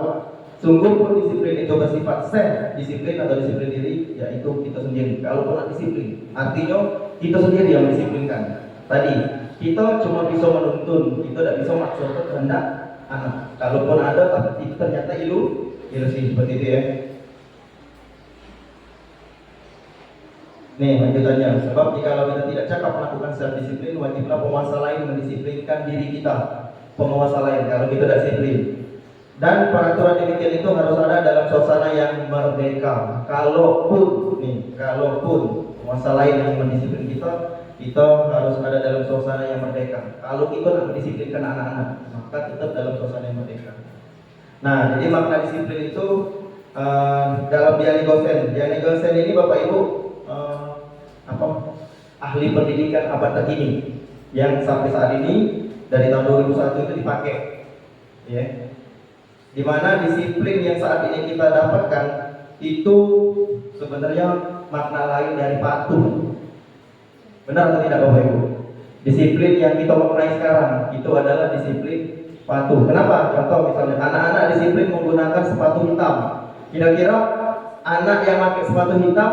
Sungguh pun disiplin itu bersifat self disiplin atau disiplin diri, yaitu kita sendiri. Kalau pernah disiplin, artinya kita sendiri yang disiplinkan. Tadi kita cuma bisa menuntun, kita tidak bisa maksudkan kehendak anak. Kalaupun ada, tapi itu ternyata ilusi seperti itu ya. Nih lanjutannya, sebab jika kita tidak cakap melakukan self disiplin, wajiblah penguasa lain mendisiplinkan diri kita. Penguasa lain kalau kita tidak disiplin. Dan peraturan demikian itu harus ada dalam suasana yang merdeka. Kalaupun penguasa lain yang mendisiplin kita harus ada dalam suasana yang merdeka. Kalau kita nak mendisiplinkan anak-anak, maka tetap dalam suasana yang merdeka. Nah, jadi makna disiplin itu dalam Diani Gosen. Diani Gosen ini Bapak Ibu ahli pendidikan abad terkini yang sampai saat ini dari tahun 2001 itu dipakai, ya. Dimana disiplin yang saat ini kita dapatkan itu sebenarnya makna lain dari patuh. Benar atau tidak Bapak Ibu? Disiplin yang kita maknai sekarang itu adalah disiplin patuh. Kenapa? Contoh misalnya anak-anak disiplin menggunakan sepatu hitam. Kira-kira anak yang pakai sepatu hitam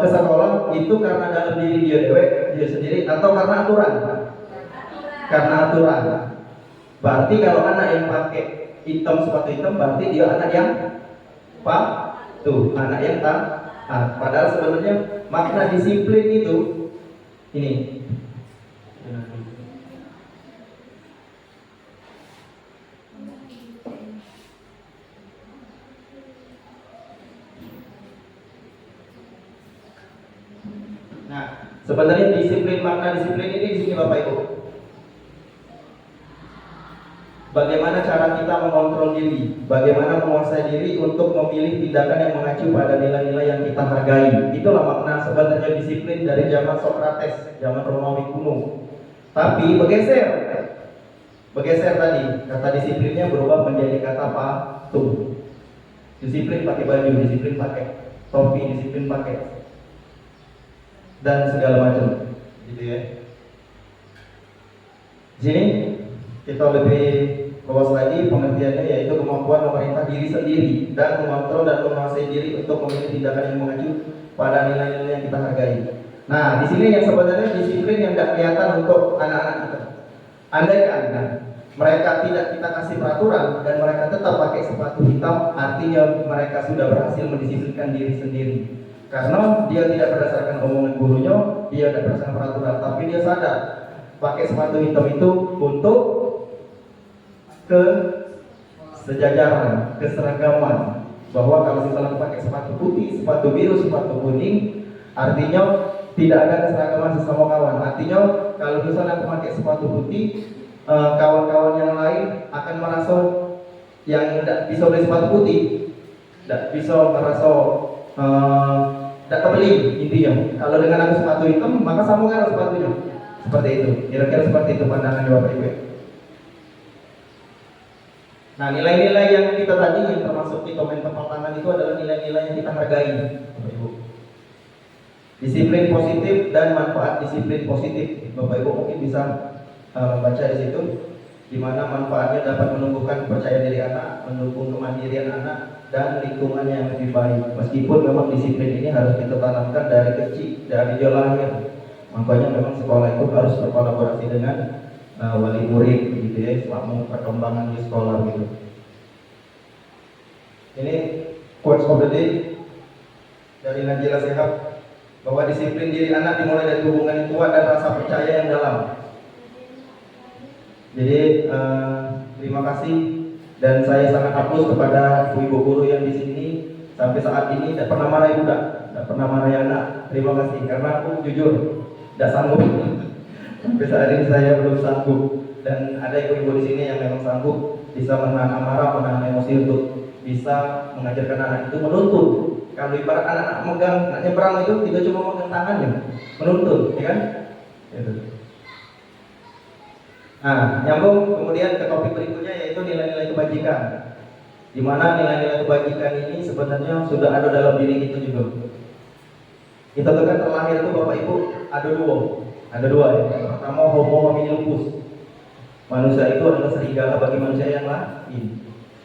ke sekolah itu karena dalam diri dia sendiri atau karena aturan? Karena aturan. Berarti kalau anak yang pakai sepatu hitam berarti dia anak yang patuh, anak yang taat. Padahal sebenarnya makna disiplin itu ini. Nah, sebenarnya makna disiplin ini di sini Bapak Ibu. Bagaimana cara kita mengontrol diri, bagaimana menguasai diri untuk memilih tindakan yang mengacu pada nilai-nilai yang kita hargai. Itulah makna sebenarnya disiplin dari zaman Sokrates, zaman Romawi kuno. Tapi bergeser. bergeser tadi, kata disiplinnya berubah menjadi kata patuh. Disiplin pakai baju, disiplin pakai topi, disiplin pakai dan segala macam, gitu ya. Di sini kita lebih luas lagi pengertiannya, yaitu kemampuan memerintah diri sendiri dan mengontrol dan menguasai diri untuk memilih tindakan yang mengacu pada nilai-nilai yang kita hargai. Nah, di sini yang sebenarnya disiplin yang tidak kelihatan untuk anak-anak kita. Andaikan mereka tidak kita kasih peraturan dan mereka tetap pakai sepatu hitam, artinya mereka sudah berhasil mendisiplinkan diri sendiri. Karena dia tidak berdasarkan omongan gurunya, dia tidak berdasarkan peraturan, tapi dia sadar pakai sepatu hitam itu untuk kesejajaran, keseragaman. Bahwa kalau misalnya pakai sepatu putih, sepatu biru, sepatu kuning, artinya tidak ada keseragaman sesama kawan. Artinya kalau misalnya aku pakai sepatu putih, kawan-kawan yang lain akan merasa yang tidak bisa beli sepatu putih, tidak bisa merasa tidak kebeli intinya. Kalau dengan aku sepatu hitam, maka sama kan sepatunya. Seperti itu, kira-kira seperti itu pandangan Bapak Ibu. Nah, nilai-nilai yang kita tadi yang termasuk di komen tepal tangan itu adalah nilai-nilai yang kita hargai, Bapak Ibu. Disiplin positif dan manfaat disiplin positif. Bapak Ibu mungkin bisa baca di situ, di mana manfaatnya dapat menumbuhkan percaya diri anak, mendukung kemandirian anak dan lingkungan yang lebih baik. Meskipun memang disiplin ini harus kita tanamkan dari kecil, dari dia lahir. Makanya memang sekolah itu harus berkolaborasi dengan wali murid, gitu ya, selama perkembangan di sekolah gitu. Ini quotes of the day dari Najila Shihab, bahwa disiplin diri anak dimulai dari hubungan yang kuat dan rasa percaya yang dalam. Jadi terima kasih, dan saya sangat hapus kepada ibu guru yang di sini sampai saat ini tidak pernah marah budak, tidak pernah marah anak. Terima kasih, karena aku jujur tidak sanggup. Sampai saat ini saya belum sanggup, dan ada ibu-ibu di sini yang memang sanggup bisa menahan amarah, menahan emosi untuk bisa mengajarkan anak itu menuntut. Kalau ibarat anak-anak megang, anak nyebrang itu tidak cuma megang tangannya, menuntut, ya kan? Gitu. Nah, nyambung kemudian ke topik berikutnya, yaitu nilai-nilai kebajikan. Di mana nilai-nilai kebajikan ini sebenarnya sudah ada dalam diri kita juga. Kita tuh kan terlahir itu Bapak Ibu ada dua ya. Pertama, homo homini lupus. Manusia itu adalah serigala bagi manusia yang lain.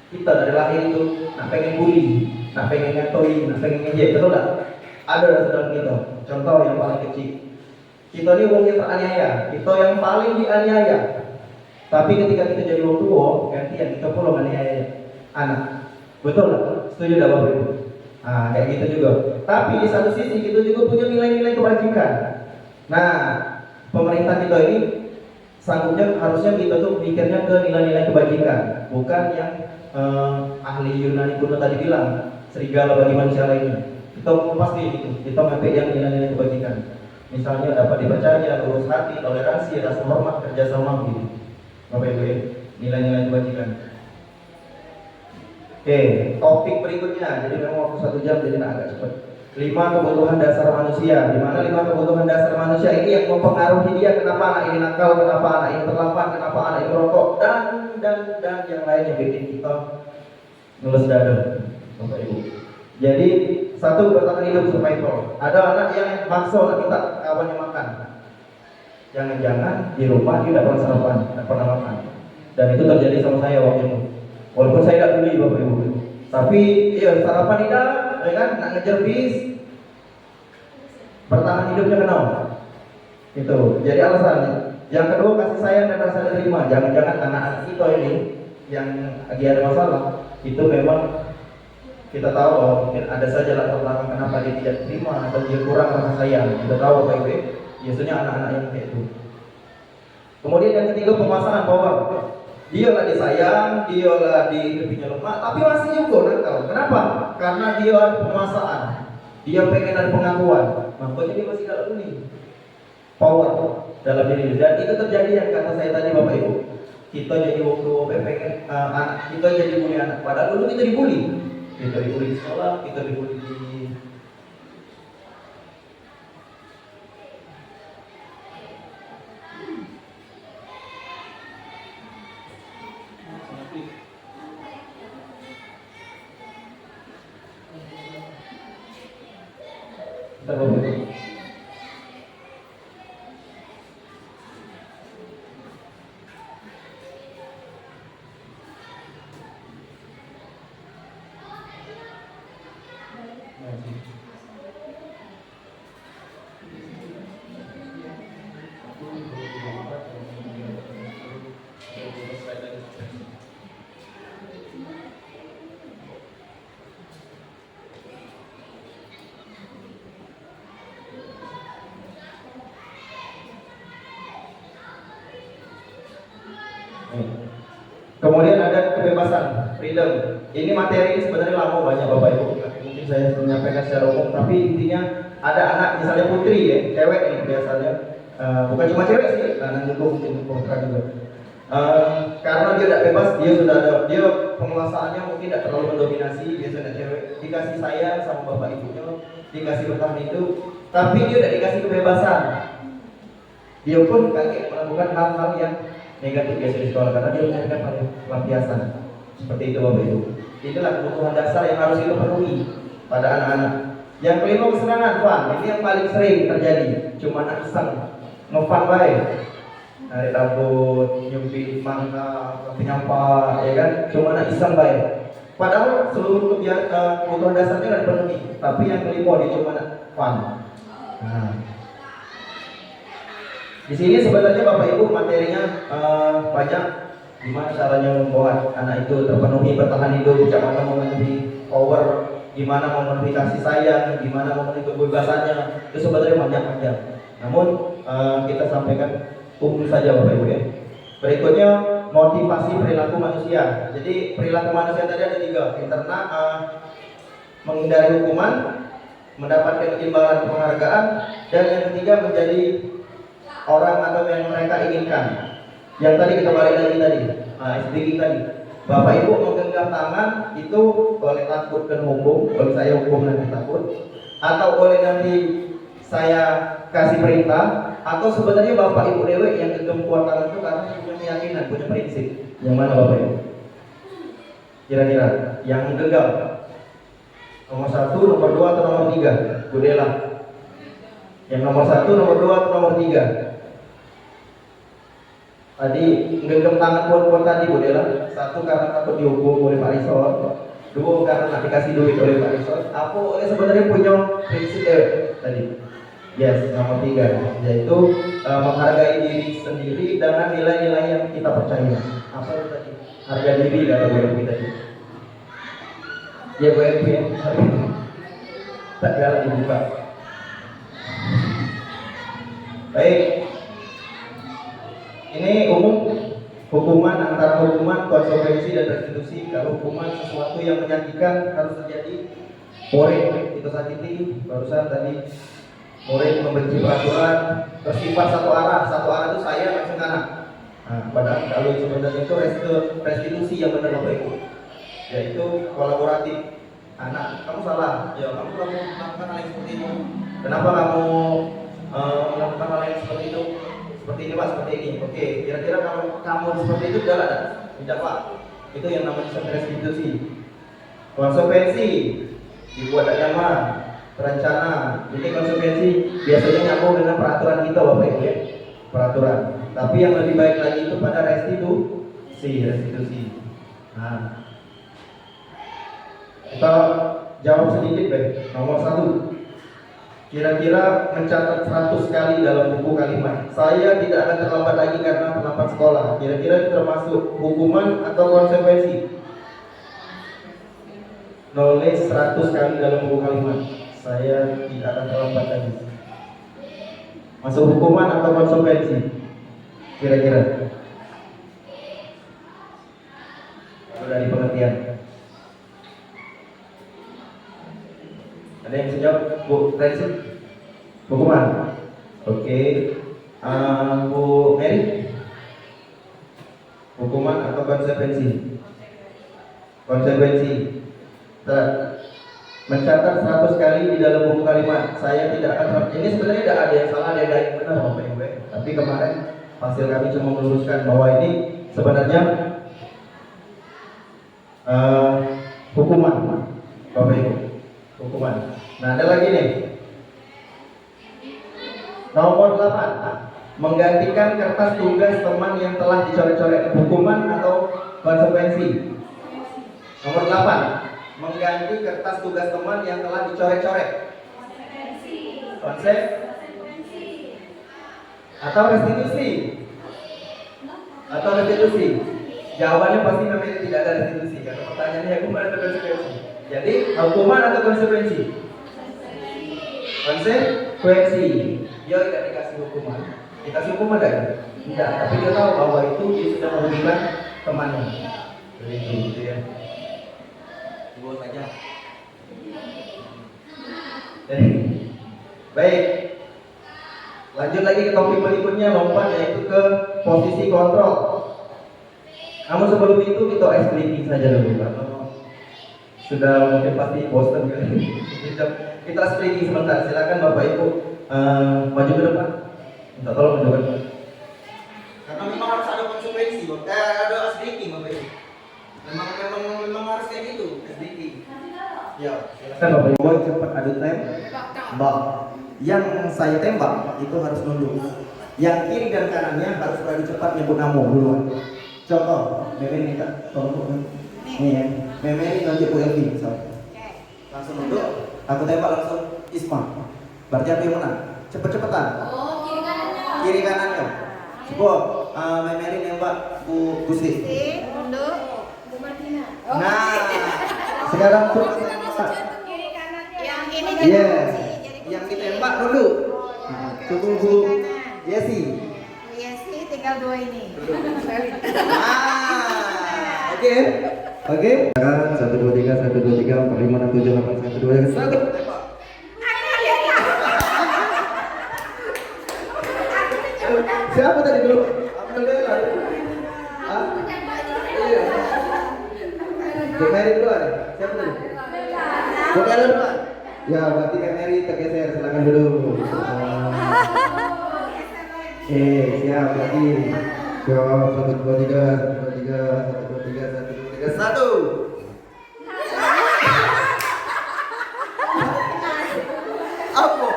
Kita dari lahir itu nak pengen bully, nak pengen ngatoi, nak pengen ngejek, betul tak? Ada dalam kita. Contoh yang paling kecil, kita ini orang yang teraniaya, kita yang paling dianiaya. Tapi ketika kita jadi orang tua, gantian kita pula menganiaya anak. Betul tak? Setuju tak Bapak Ibu? Nah, kayak gitu juga. Tapi di satu sisi kita juga punya nilai-nilai kebajikan. Nah, pemerintah kita ini sanggupnya, harusnya kita tuh pikirnya ke nilai-nilai kebajikan, bukan yang ahli Yunani kuno tadi bilang serigala bagi manusia lainnya. Kita pasti itu, kita ngambil yang nilai-nilai kebajikan. Misalnya dapat dipercaya, lurus hati, toleransi, rasa hormat, kerjasama gitu. Bapak Ibu, nilai-nilai kebajikan. Oke, topik berikutnya. Jadi memang waktu 1 jam, jadi agak cepat. 5 kebutuhan dasar manusia. Di mana 5 kebutuhan dasar manusia ini yang mempengaruhi dia, kenapa anak ini nakal, kenapa anak ini terlambat, kenapa anak ini merokok, dan yang lain yang bikin kita ngelus dada, Bapak Ibu. Jadi 1, bertahan hidup survival. Ada anak yang maksa nak minta kawannya makan. Jangan-jangan di rumah dia tidak pernah sarapan, tidak pernah makan. Dan itu terjadi sama saya waktu itu. Walaupun saya tidak beli Bapak Ibu, tapi ya sarapan tidak, ya kan, nak ngejar bis, bertahan hidupnya kenal. Itu jadi alasannya. Yang kedua, kasih sayang dan rasa terima. Jangan-jangan anak-anak kita ini yang lagi ada masalah, itu memang kita tahu bahwa mungkin ada saja latar belakang kenapa dia tidak terima atau dia kurang rasa sayang. Kita tahu Bapak Ibu, biasanya anak-anak yang kayak itu. Kemudian yang ketiga, penguasaan power. Dialah disayang, dialah dihidupnya lemah, tapi masih juga nakal. Kenapa? Karena dia ada penguasaan, dia pengen ada pengakuan, makanya dia masih dalam ini power dalam diri. Dan itu terjadi yang kata saya tadi Bapak Ibu. Kita jadi waktu pengen anak kita jadi bully anak, padahal dulu kita dibully. Kita dibully di sekolah, kita dibully di Terlalu. Kemudian ada kebebasan, freedom. Ini materi ini sebenarnya lama banyak Bapak Ibu. Mungkin saya menyampaikan secara umum, tapi intinya ada anak misalnya putri ya, cewek nih biasanya. Bukan cuma cewek sih, karena itu mungkin putra juga. Karena dia tidak bebas, dia sudah ada, dia penguasaannya mungkin tidak terlalu mendominasi, dia sudah cewek, dikasih sayang sama bapak ibunya, dikasih bertahan hidup, tapi dia tidak dikasih kebebasan. Dia pun kaget melakukan hal-hal yang negatif biasa di sekolah karena dia mencarikan pelampiasan seperti itu Bapak Ibu. Itulah kebutuhan dasar yang harus kita penuhi pada anak-anak. Yang kelima kesenangan, fun. Ini yang paling sering terjadi. Cuma anak iseng, ngefun baik, narik rambut, nyumpit mangga, penyampah, ya kan? Cuma anak iseng baik. Padahal seluruh kebutuhan dasarnya sudah dipenuhi. Tapi yang kelima dia cuma anak fun. Nah. Di sini sebenarnya Bapak Ibu materinya banyak, gimana caranya membuat anak itu terpenuhi bertahan hidup, bagaimana memenuhi power, gimana memenuhi kasih sayang, gimana memenuhi kebebasannya, itu sebenarnya banyak. Namun kita sampaikan umum saja Bapak Ibu ya. Berikutnya motivasi perilaku manusia. Jadi perilaku manusia tadi ada 3, internal, menghindari hukuman, mendapatkan imbalan penghargaan, dan yang ketiga menjadi orang atau yang mereka inginkan. Yang tadi kita balik lagi tadi, SDG tadi. Bapak Ibu menggenggam tangan itu oleh takut dan hukum, oleh saya hukum nanti takut, atau oleh nanti saya kasih perintah, atau sebenarnya Bapak Ibu dewe yang genggam kuat tangan itu karena punya keyakinan, punya prinsip. Yang mana Bapak Ibu? Kira-kira yang genggam nomor 1, nomor 2 atau nomor 3? Budela. Yang nomor 1, nomor 2 atau nomor 3? Tadi genggam tangan buat tadi Bu Dela. 1 karena takut dihukum oleh Pak Risol, 2 karena nak dikasih duit oleh Pak Risol. Apa oleh sebenarnya punya prinsip tadi? Yes, nomor 3 yaitu menghargai diri sendiri dengan nilai-nilai yang kita percaya. Apa itu tadi? Harga diri kata Bu Epi tadi. Ya Bu Epi tak jalan dibuka. Baik. Ini umum hukuman antara hukuman, konsekuensi dan restitusi. Kalau hukuman sesuatu yang menyakitkan harus terjadi. Murid itu sakiti, barusan tadi murid membenci peraturan, bersifat satu arah itu saya langsung kanan. Nah, padahal kalau sebenarnya itu restitusi yang benar Bapak Ibu, yaitu kolaboratif. Anak, kamu salah, ya kamu melakukan hal yang seperti itu. Kenapa kamu melakukan hal yang seperti itu? Seperti ini Pak, seperti ini. Oke, kira-kira kalau kamu seperti itu tidak ada? Tidak Pak. Itu yang namanya restitusi. Konsekuensi dibuat ada nyaman, terencana. Jadi konsekuensi biasanya nyambung dengan peraturan kita Bapak Ibu ya. Peraturan. Tapi yang lebih baik lagi itu pada restitusi. Nah, kita jawab sedikit baik. Nomor 1. Kira-kira mencatat 100 kali dalam buku kalimat. Saya tidak akan terlambat lagi karena terlambat sekolah. Kira-kira termasuk hukuman atau konsekuensi? Nulis 100 kali dalam buku kalimat. Saya tidak akan terlambat lagi. Masuk hukuman atau konsekuensi? Kira-kira? Kalau dari pengertian. Ada yang bisa jawab? Bu Prinsip? Hukuman? Oke. Bu Mary? Hukuman atau konsekuensi? Konsekuensi. Mencatat 100 kali di dalam buku kalimat. Saya tidak akan. Ini sebenarnya tidak ada yang salah, ada yang benar Bapak Ibu. Tapi kemarin hasil kami cuma meluruskan bahwa ini sebenarnya hukuman Bapak Ibu. Hukuman. Nah ada lagi nih. Menggantikan kertas tugas teman yang telah dicoret-coret, hukuman atau konsekuensi? Nomor 8. Mengganti kertas tugas teman yang telah dicoret-coret. Konsep atau restitusi? Atau restitusi? Jawabannya pasti memang tidak ada restitusi karena pertanyaannya hukuman atau konsekuensi. Jadi hukuman atau konsekuensi? Konsekuensi. Dia tidak dikasih hukuman. Dikasih hukuman tidak? Tidak. Tapi dia tahu bahwa itu dia sudah merugikan temannya. Begitu gitu ya. Buat saja. Baik. Lanjut lagi ke topik berikutnya, lompat yaitu ke posisi kontrol. Namun sebelum itu kita explaining saja dulu karena sudah mungkin pasti bosan kan. Kita explaining sebentar. Silakan Bapak Ibu maju ke depan. Minta tolong maju ke depan. Karena memang harus ada konsekuensi, ada explaining Bapak Ibu. Memang harus kayak gitu, explaining. Ya, silakan Bapak Ibu. Cepat adu tembak. Yang saya tembak itu harus nunduk. Yang kiri dan kanannya harus beradu cepat nyebut nama duluan. Contoh, Meme minta tolong. Nih ya, Meme nunjuk Bu Elvi misalnya. Langsung nunduk, aku tembak langsung Isma. Berarti aku yang menang. Cepet-cepetan. Oh, kiri kanannya. Kiri kanannya. Coba, Meme nembak Bu Gusti. Untuk Bu Martina. Nah, sekarang tuh. Kiri kanannya. Yang ini Yes. Yang ditembak dulu. Coba Bu Yesi. Yesi tinggal dua ini. Oke. Oke. Sekarang 1 2 3 1 2 3 4 5 6 7 8 1 2 3 1. Siapa tadi dulu? Abdullah. Ah? Iya. Bu Mary duluan. Siapa tadi? Bu Mary duluan. Ya, berarti Kak Mary tergeser. Silakan dulu. Siap lagi. Jawab 1 2 3 1 2 3 1 2 3 1 2 3 1. Apa?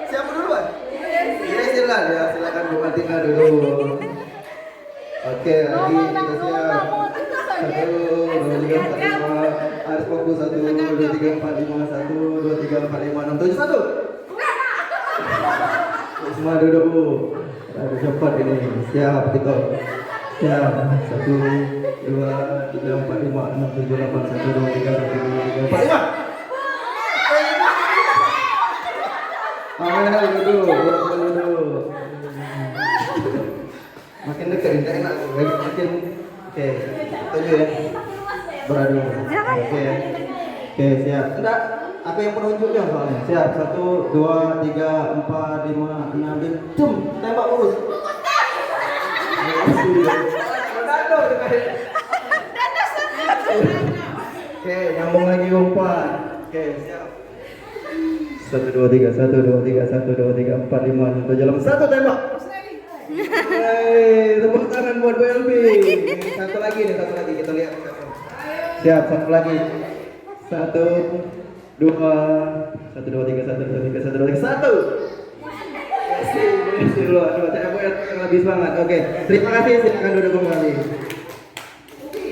Siapa duluan? Iya, silakan Bu Martina dulu. Oke, lagi kita siap. 1 2 3 4 5. Harus fokus 1 2 3 4 5 1 2 3 4 5 6 7 1. Semua duduk Bu. Aduh cepat ini. Siap kita. Siap. 1 2 3 4 5 6 7 8 1 2 3 1 2 3 4 5. Duduk. Makin dekat ini enak. Makin oke. Tujuh ya. Beradu. Oke, siap. Enggak, aku yang penunjuknya soalnya. Siap. 1 2 3 4 5 6 7. Tembak lurus. Oke, nyambung lagi umpan. Oke, siap. 1 2 3 1 2 3 1 2 3 4 5 6 7 8 1 tembak. Tepuk tangan buat Bu Elvi. Satu lagi kita lihat. Siap, satu lagi. 1 2 1 2 3 1 2 3 1 2 3 1. Kasih dulu, saya yang lebih semangat. Oke, terima kasih. Silakan duduk kembali.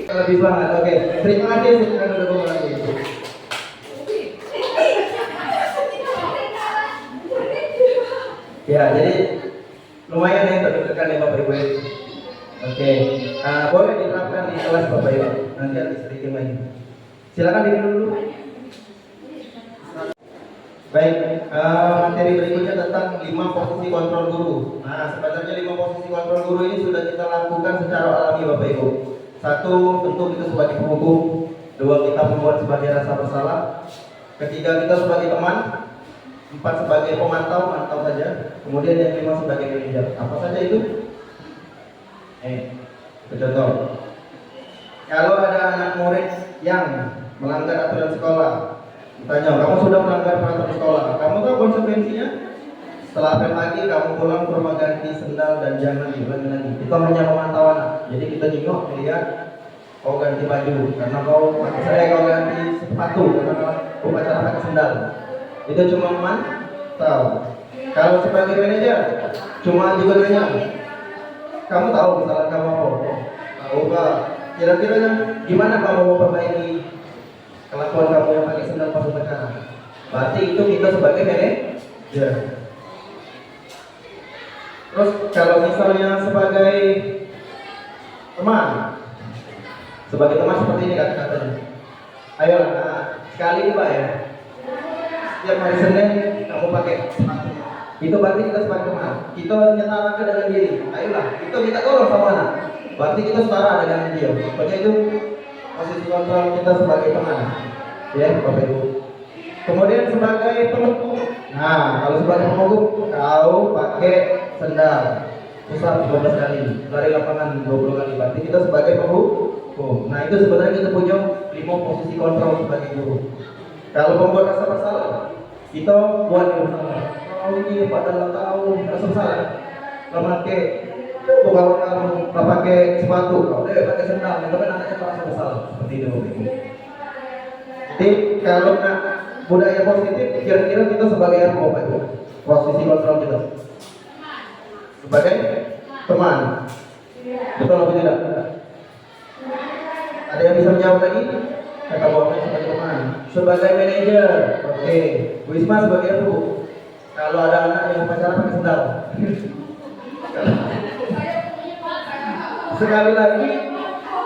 Lebih semangat. Oke, terima kasih. Silakan duduk kembali. Ya, jadi lumayan yang terdekat ya Bapak Ibu. Oke, boleh diterapkan di kelas Bapak Ibu. Nanti ada sedikit lagi. Silakan dulu. Baik, materi berikutnya tentang 5 posisi kontrol guru. Nah, sebenarnya 5 posisi kontrol guru ini sudah kita lakukan secara alami Bapak Ibu. 1, tentu kita sebagai penghukum. 2, kita membuat sebagai rasa bersalah. 3, kita sebagai teman. 4, sebagai pemantau saja. Kemudian yang 5 sebagai manajer. Apa saja itu? Contoh. Kalau ada anak murid yang melanggar aturan sekolah, tanya, kamu sudah melanggar peraturan sekolah, kamu tahu konsekuensinya? Setelah apel pagi, kamu pulang ke rumah ganti sendal dan jangan diulangi lagi. Itu hanya memantau anak. Jadi kita jenguk, lihat, kau ganti baju karena kau ganti sepatu karena kau upacara pakai sendal. Itu cuma memantau. Kalau sebagai manajer, cuma juga nanya, kamu tahu kesalahan kamu apa? Tahu Pak. Kira-kira gimana kamu mau perbaiki kelakuan kamu yang pakai sendal pas sekarang? Berarti itu kita sebagai manajer. Terus kalau misalnya sebagai teman, seperti ini kata-katanya. Ayo, sekali Pak ya. Setiap hari Senin kamu pakai sepatu. Itu berarti kita sebagai teman. Kita nyetarakan dengan diri. Ayolah, kita minta tolong sama anak. Berarti kita setara dengan dia. Pokoknya itu posisi kontrol kita sebagai teman. Ya, Bapak Ibu. Kemudian sebagai pemukul. Nah, kalau sebagai pemukul, kau pakai sendal. Pusat 12 kali, lari lapangan 20 kali. Berarti kita sebagai pemukul. Nah, itu sebenarnya kita punya 5 posisi kontrol sebagai guru. Kalau membuat rasa bersalah, kita buat yang bersama. Oh ini padahal tahu rasa bersalah. Kalau pakai, coba kamu pakai sepatu, kalau dia pakai sendal, itu kan anaknya merasa bersalah. Seperti itu. Jadi kalau nak budaya positif, kira-kira kita sebagai apa Bapak Ibu? Posisi kontrol kita sebagai teman. Betul atau tidak? Ada yang bisa menjawab lagi? Kata Bapak sebagai teman, sebagai manajer. Oke, Bu Isma sebagai apa Bu? Kalau ada anak yang pacaran pakai sendal. Sekali lagi,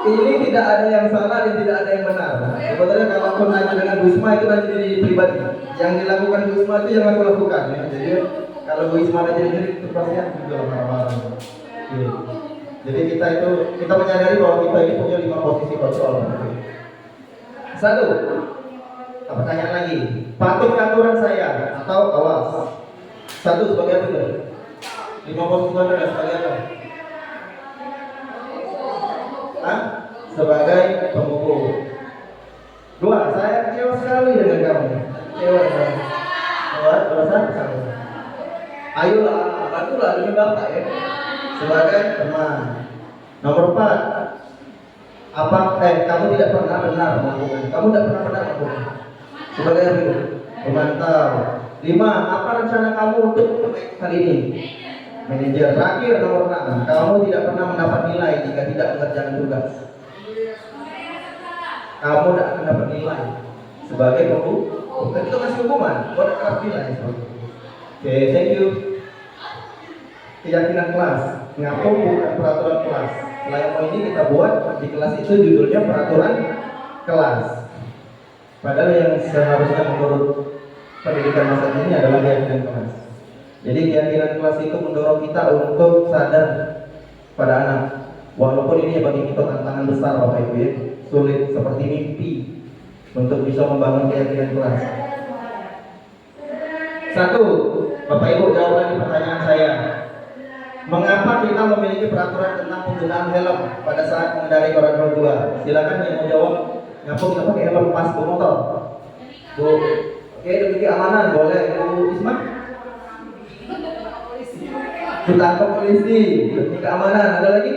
ini tidak ada yang salah dan tidak ada yang benar. Sebenarnya kalau aku nanya dengan Bu Isma itu nanti jadi pribadi. Yang dilakukan Bu Isma itu yang aku lakukan. Ya. Jadi kalau Bu Isma aja itu pasti juga marah-marah. Jadi kita menyadari bahwa kita ini punya 5 posisi kontrol. Satu, pertanyaan lagi, patuh aturan saya atau awas. Satu sebagai apa? 5 posisi kontrol sebagai apa? Sebagai pemukul. 2, saya kecewa sekali dengan kamu. Kecewa sekali. 2, merasa sekali. Ayolah, bantulah demi Bapak ya. Sebagai teman. Nomor 4, kamu tidak pernah benar melakukan. Kamu tidak pernah benar melakukan. Sebagai apa? Pemantau. 5, apa rencana kamu untuk kali ini? Manajer. Terakhir nomor 6, kamu tidak pernah mendapat nilai jika tidak mengerjakan tugas. Kamu tidak akan dapat nilai sebagai pemukul. Kan itu masih hukuman. Kau tidak dapat nilai. Oke, thank you. Keyakinan kelas. Ngaku bukan peraturan kelas. Lain ini kita buat di kelas itu judulnya peraturan kelas. Padahal yang seharusnya menurut pendidikan masa kini adalah keyakinan kelas. Jadi keyakinan kelas itu mendorong kita untuk sadar pada anak. Walaupun ini bagi kita tantangan besar Bapak Ibu ya, sulit seperti mimpi untuk bisa membangun keyakinan kelas. 1, Bapak Ibu jawaban di pertanyaan saya. Mengapa kita memiliki peraturan tentang penggunaan helm pada saat mengendarai roda 2? Silakan yang mau jawab. Ngapa kita pakai helm pas bermotor? Bu, oke demi keamanan boleh Bu Isma? Ditangkap polisi demi keamanan. Ada lagi?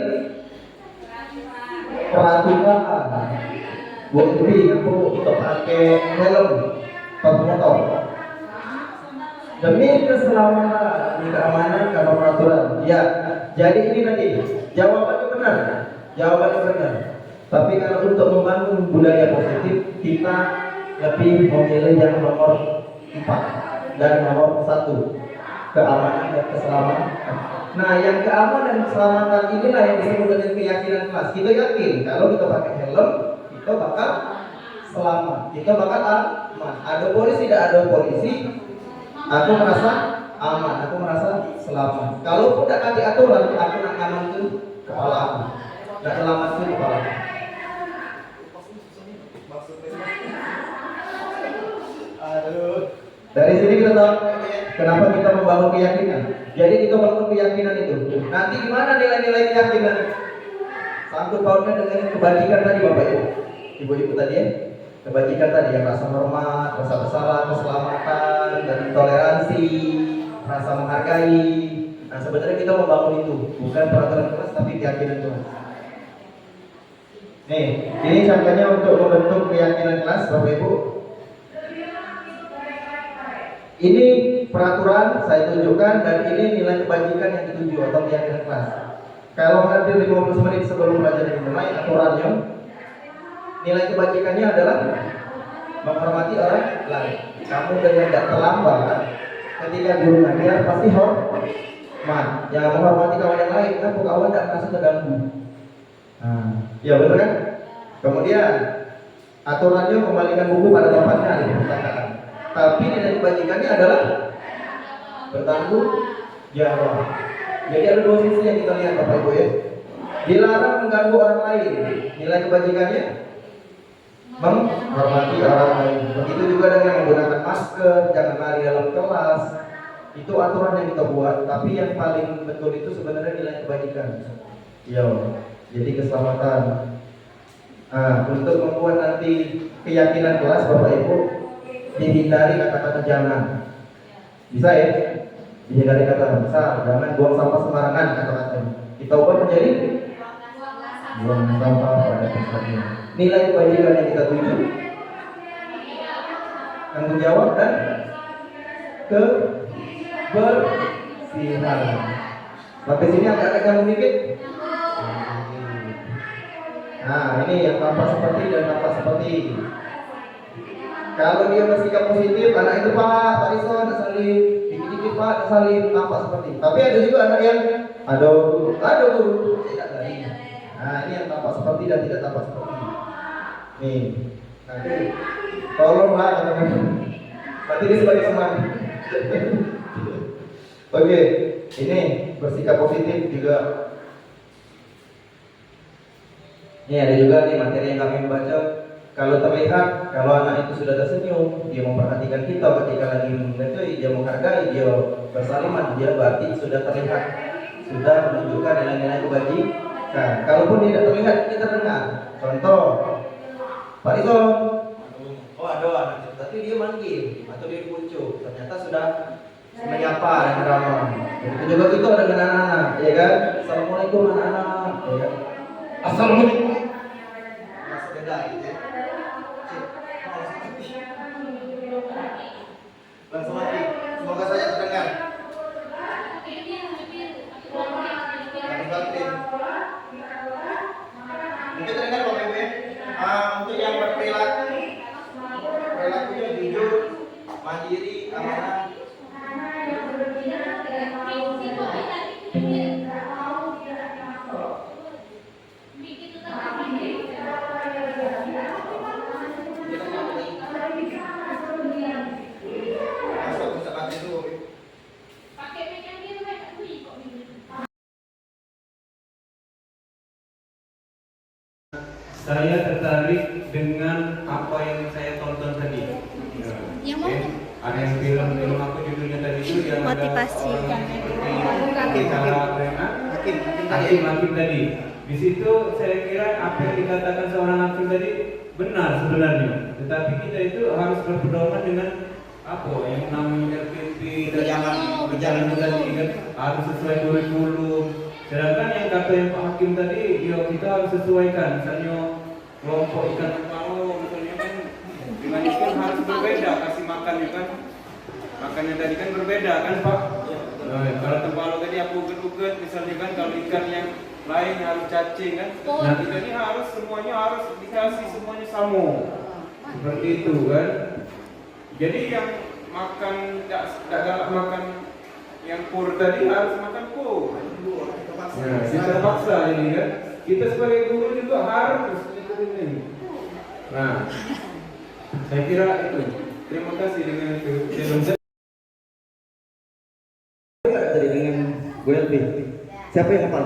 Peraturan. Bu Ibi, ngapa kita pakai helm pas bermotor? Demi keselamatan, demi keamanan, karena peraturan. Ya, jadi ini tadi jawabannya benar, jawabannya benar. Tapi kalau untuk membangun budaya positif, kita lebih memilih yang nomor 4 dan nomor 1, keamanan dan keselamatan. Nah, yang keamanan dan keselamatan inilah yang disebut dengan keyakinan kelas. Kita yakin kalau kita pakai helm, kita bakal selamat, kita bakal aman. Ada polisi, tidak ada polisi. Aku merasa aman, aku merasa selamat. Kalau tidak kasih aturan, aku nak aman ke kepala aku, dan selamat ke kepala aku. Dari sini kita tahu kenapa kita membangun keyakinan. Jadi kita bangun keyakinan itu. Nanti gimana nilai-nilai keyakinan? Sangkut pautnya dengan kebajikan tadi Bapak Ibu, Ibu-ibu tadi ya. Kebajikan tadi yang rasa hormat, rasa bersalah, keselamatan, dan toleransi, rasa menghargai. Nah sebenarnya kita membangun itu bukan peraturan kelas tapi keyakinan kelas. Nih, ini contohnya untuk membentuk keyakinan kelas Bapak Ibu. Ini peraturan saya tunjukkan dan ini nilai kebajikan yang dituju atau keyakinan kelas. Kalau hadir 15 menit sebelum pelajaran dimulai, aturannya nilai kebajikannya adalah menghormati orang lain. Kamu dengan tidak terlambat ketika guru ngajar pasti hormat. Jangan menghormati kawan yang lain, kan kawan tidak merasa terganggu. Nah, ya benar kan? Kemudian aturannya kembalikan buku pada tempatnya di perpustakaan. Tapi nilai kebajikannya adalah bertanggung jawab. Jadi ada dua sisi yang kita lihat Bapak Ibu ya. Dilarang mengganggu orang lain. Nilai kebajikannya menghormati orang lain. Begitu juga dengan menggunakan masker, jangan lari dalam kelas. Itu aturan yang kita buat. Tapi yang paling betul itu sebenarnya nilai kebajikan. Yo, jadi keselamatan. Nah, untuk membuat nanti keyakinan kelas Bapak Ibu, dihindari kata-kata jangan. Bisa ya? Dihindari kata besar, jangan buang sampah sembarangan kata-katanya. Kita ubah menjadi buang sampah pada tempatnya. Nilai kebajikan yang kita tuju, tanggung jawab dan kebersihan. Sampai sini agak-agak kamu dikit. Nah, ini yang tampak seperti dan tampak seperti. Kalau dia bersikap positif, anak itu Pak Ison salib, dikit-dikit Pak salib, tampak seperti. Tapi ada juga anak yang aduh tidak tadi. Nah, ini yang tampak seperti dan tidak tampak seperti. Nih, nanti tolonglah teman-teman. Berarti ini sebagai teman. Oke, ini bersikap positif juga. Ini ada juga nih materi yang kami baca. Kalau terlihat, kalau anak itu sudah tersenyum, dia memperhatikan kita ketika lagi menyetujui, dia menghargai, dia bersaliman, dia berarti sudah terlihat, sudah menunjukkan nilai-nilai kebajikan. Kalaupun tidak terlihat, kita dengar. Contoh, Pak Ison, oh ada anak, tapi dia manggil atau dia muncul, ternyata sudah menyapa dengan ramah. Begitu juga kita dengan anak-anak, ya kan? Assalamualaikum anak-anak, ya kan? Assalamualaikum. Masih beda gitu ya. Langsung mati. Semoga saya terdengar. Mungkin terdengar Bapak Ibu ya. Untuk yang perilakunya jujur, mandiri, amanah. Saya tertarik dengan apa yang saya tonton tadi. Yang Oke. Ada yang film aku judulnya tadi itu yang Motivasi. Hakim tadi. Di situ saya kira apa yang dikatakan seorang hakim tadi benar sebenarnya. Tetapi kita itu harus berpedoman dengan apa yang namanya RPP dan berjalan tadi kan harus sesuai kurikulum. Sedangkan yang kata yang Pak Hakim tadi, ya kita harus sesuaikan. Misalnya kelompok ikan kepala, misalnya kan dengan ikan harus berbeda kasih makannya kan. Makannya tadi kan berbeda kan Pak. Nah, kalau kepala tadi aku uget-uget, misalnya kan kalau ikan yang lain harus cacing kan. Nah kita ini harus semuanya harus dikasih semuanya sama. Seperti itu kan. Jadi yang makan tidak galak makan yang pur tadi harus makan pur. Nah, kita paksa ini kan. Kita sebagai guru juga harus ini. Nah, saya kira itu. Terima kasih dengan itu. Tadi dengan Bu Elvi. Siapa yang hafal?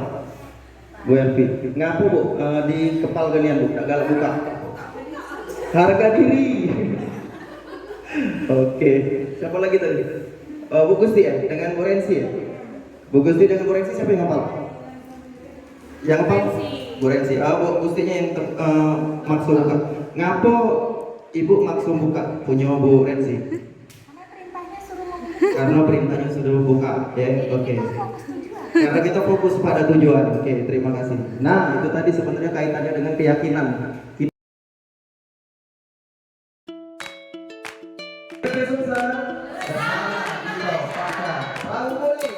Bu Elvi. Ngapu Bu di kepal genian Bu, tak galak buka. Harga diri. Oke. Siapa lagi tadi? Bu Gusti ya, dengan Bu Rensi ya. Bu Gusti dengan Bu Rensi siapa yang hafal? Yang hafal? Bu Rensi. Bu Gustinya yang maksud buka. Ngapo Ibu maksud buka punya Bu Rensi? Karena perintahnya sudah buka, ya, oke. Karena kita fokus pada tujuan, oke. Terima kasih. Nah, itu tadi sebenarnya kaitannya dengan keyakinan. Selesai. Semangat, hijau, pakar. Lalu boleh.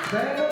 Saya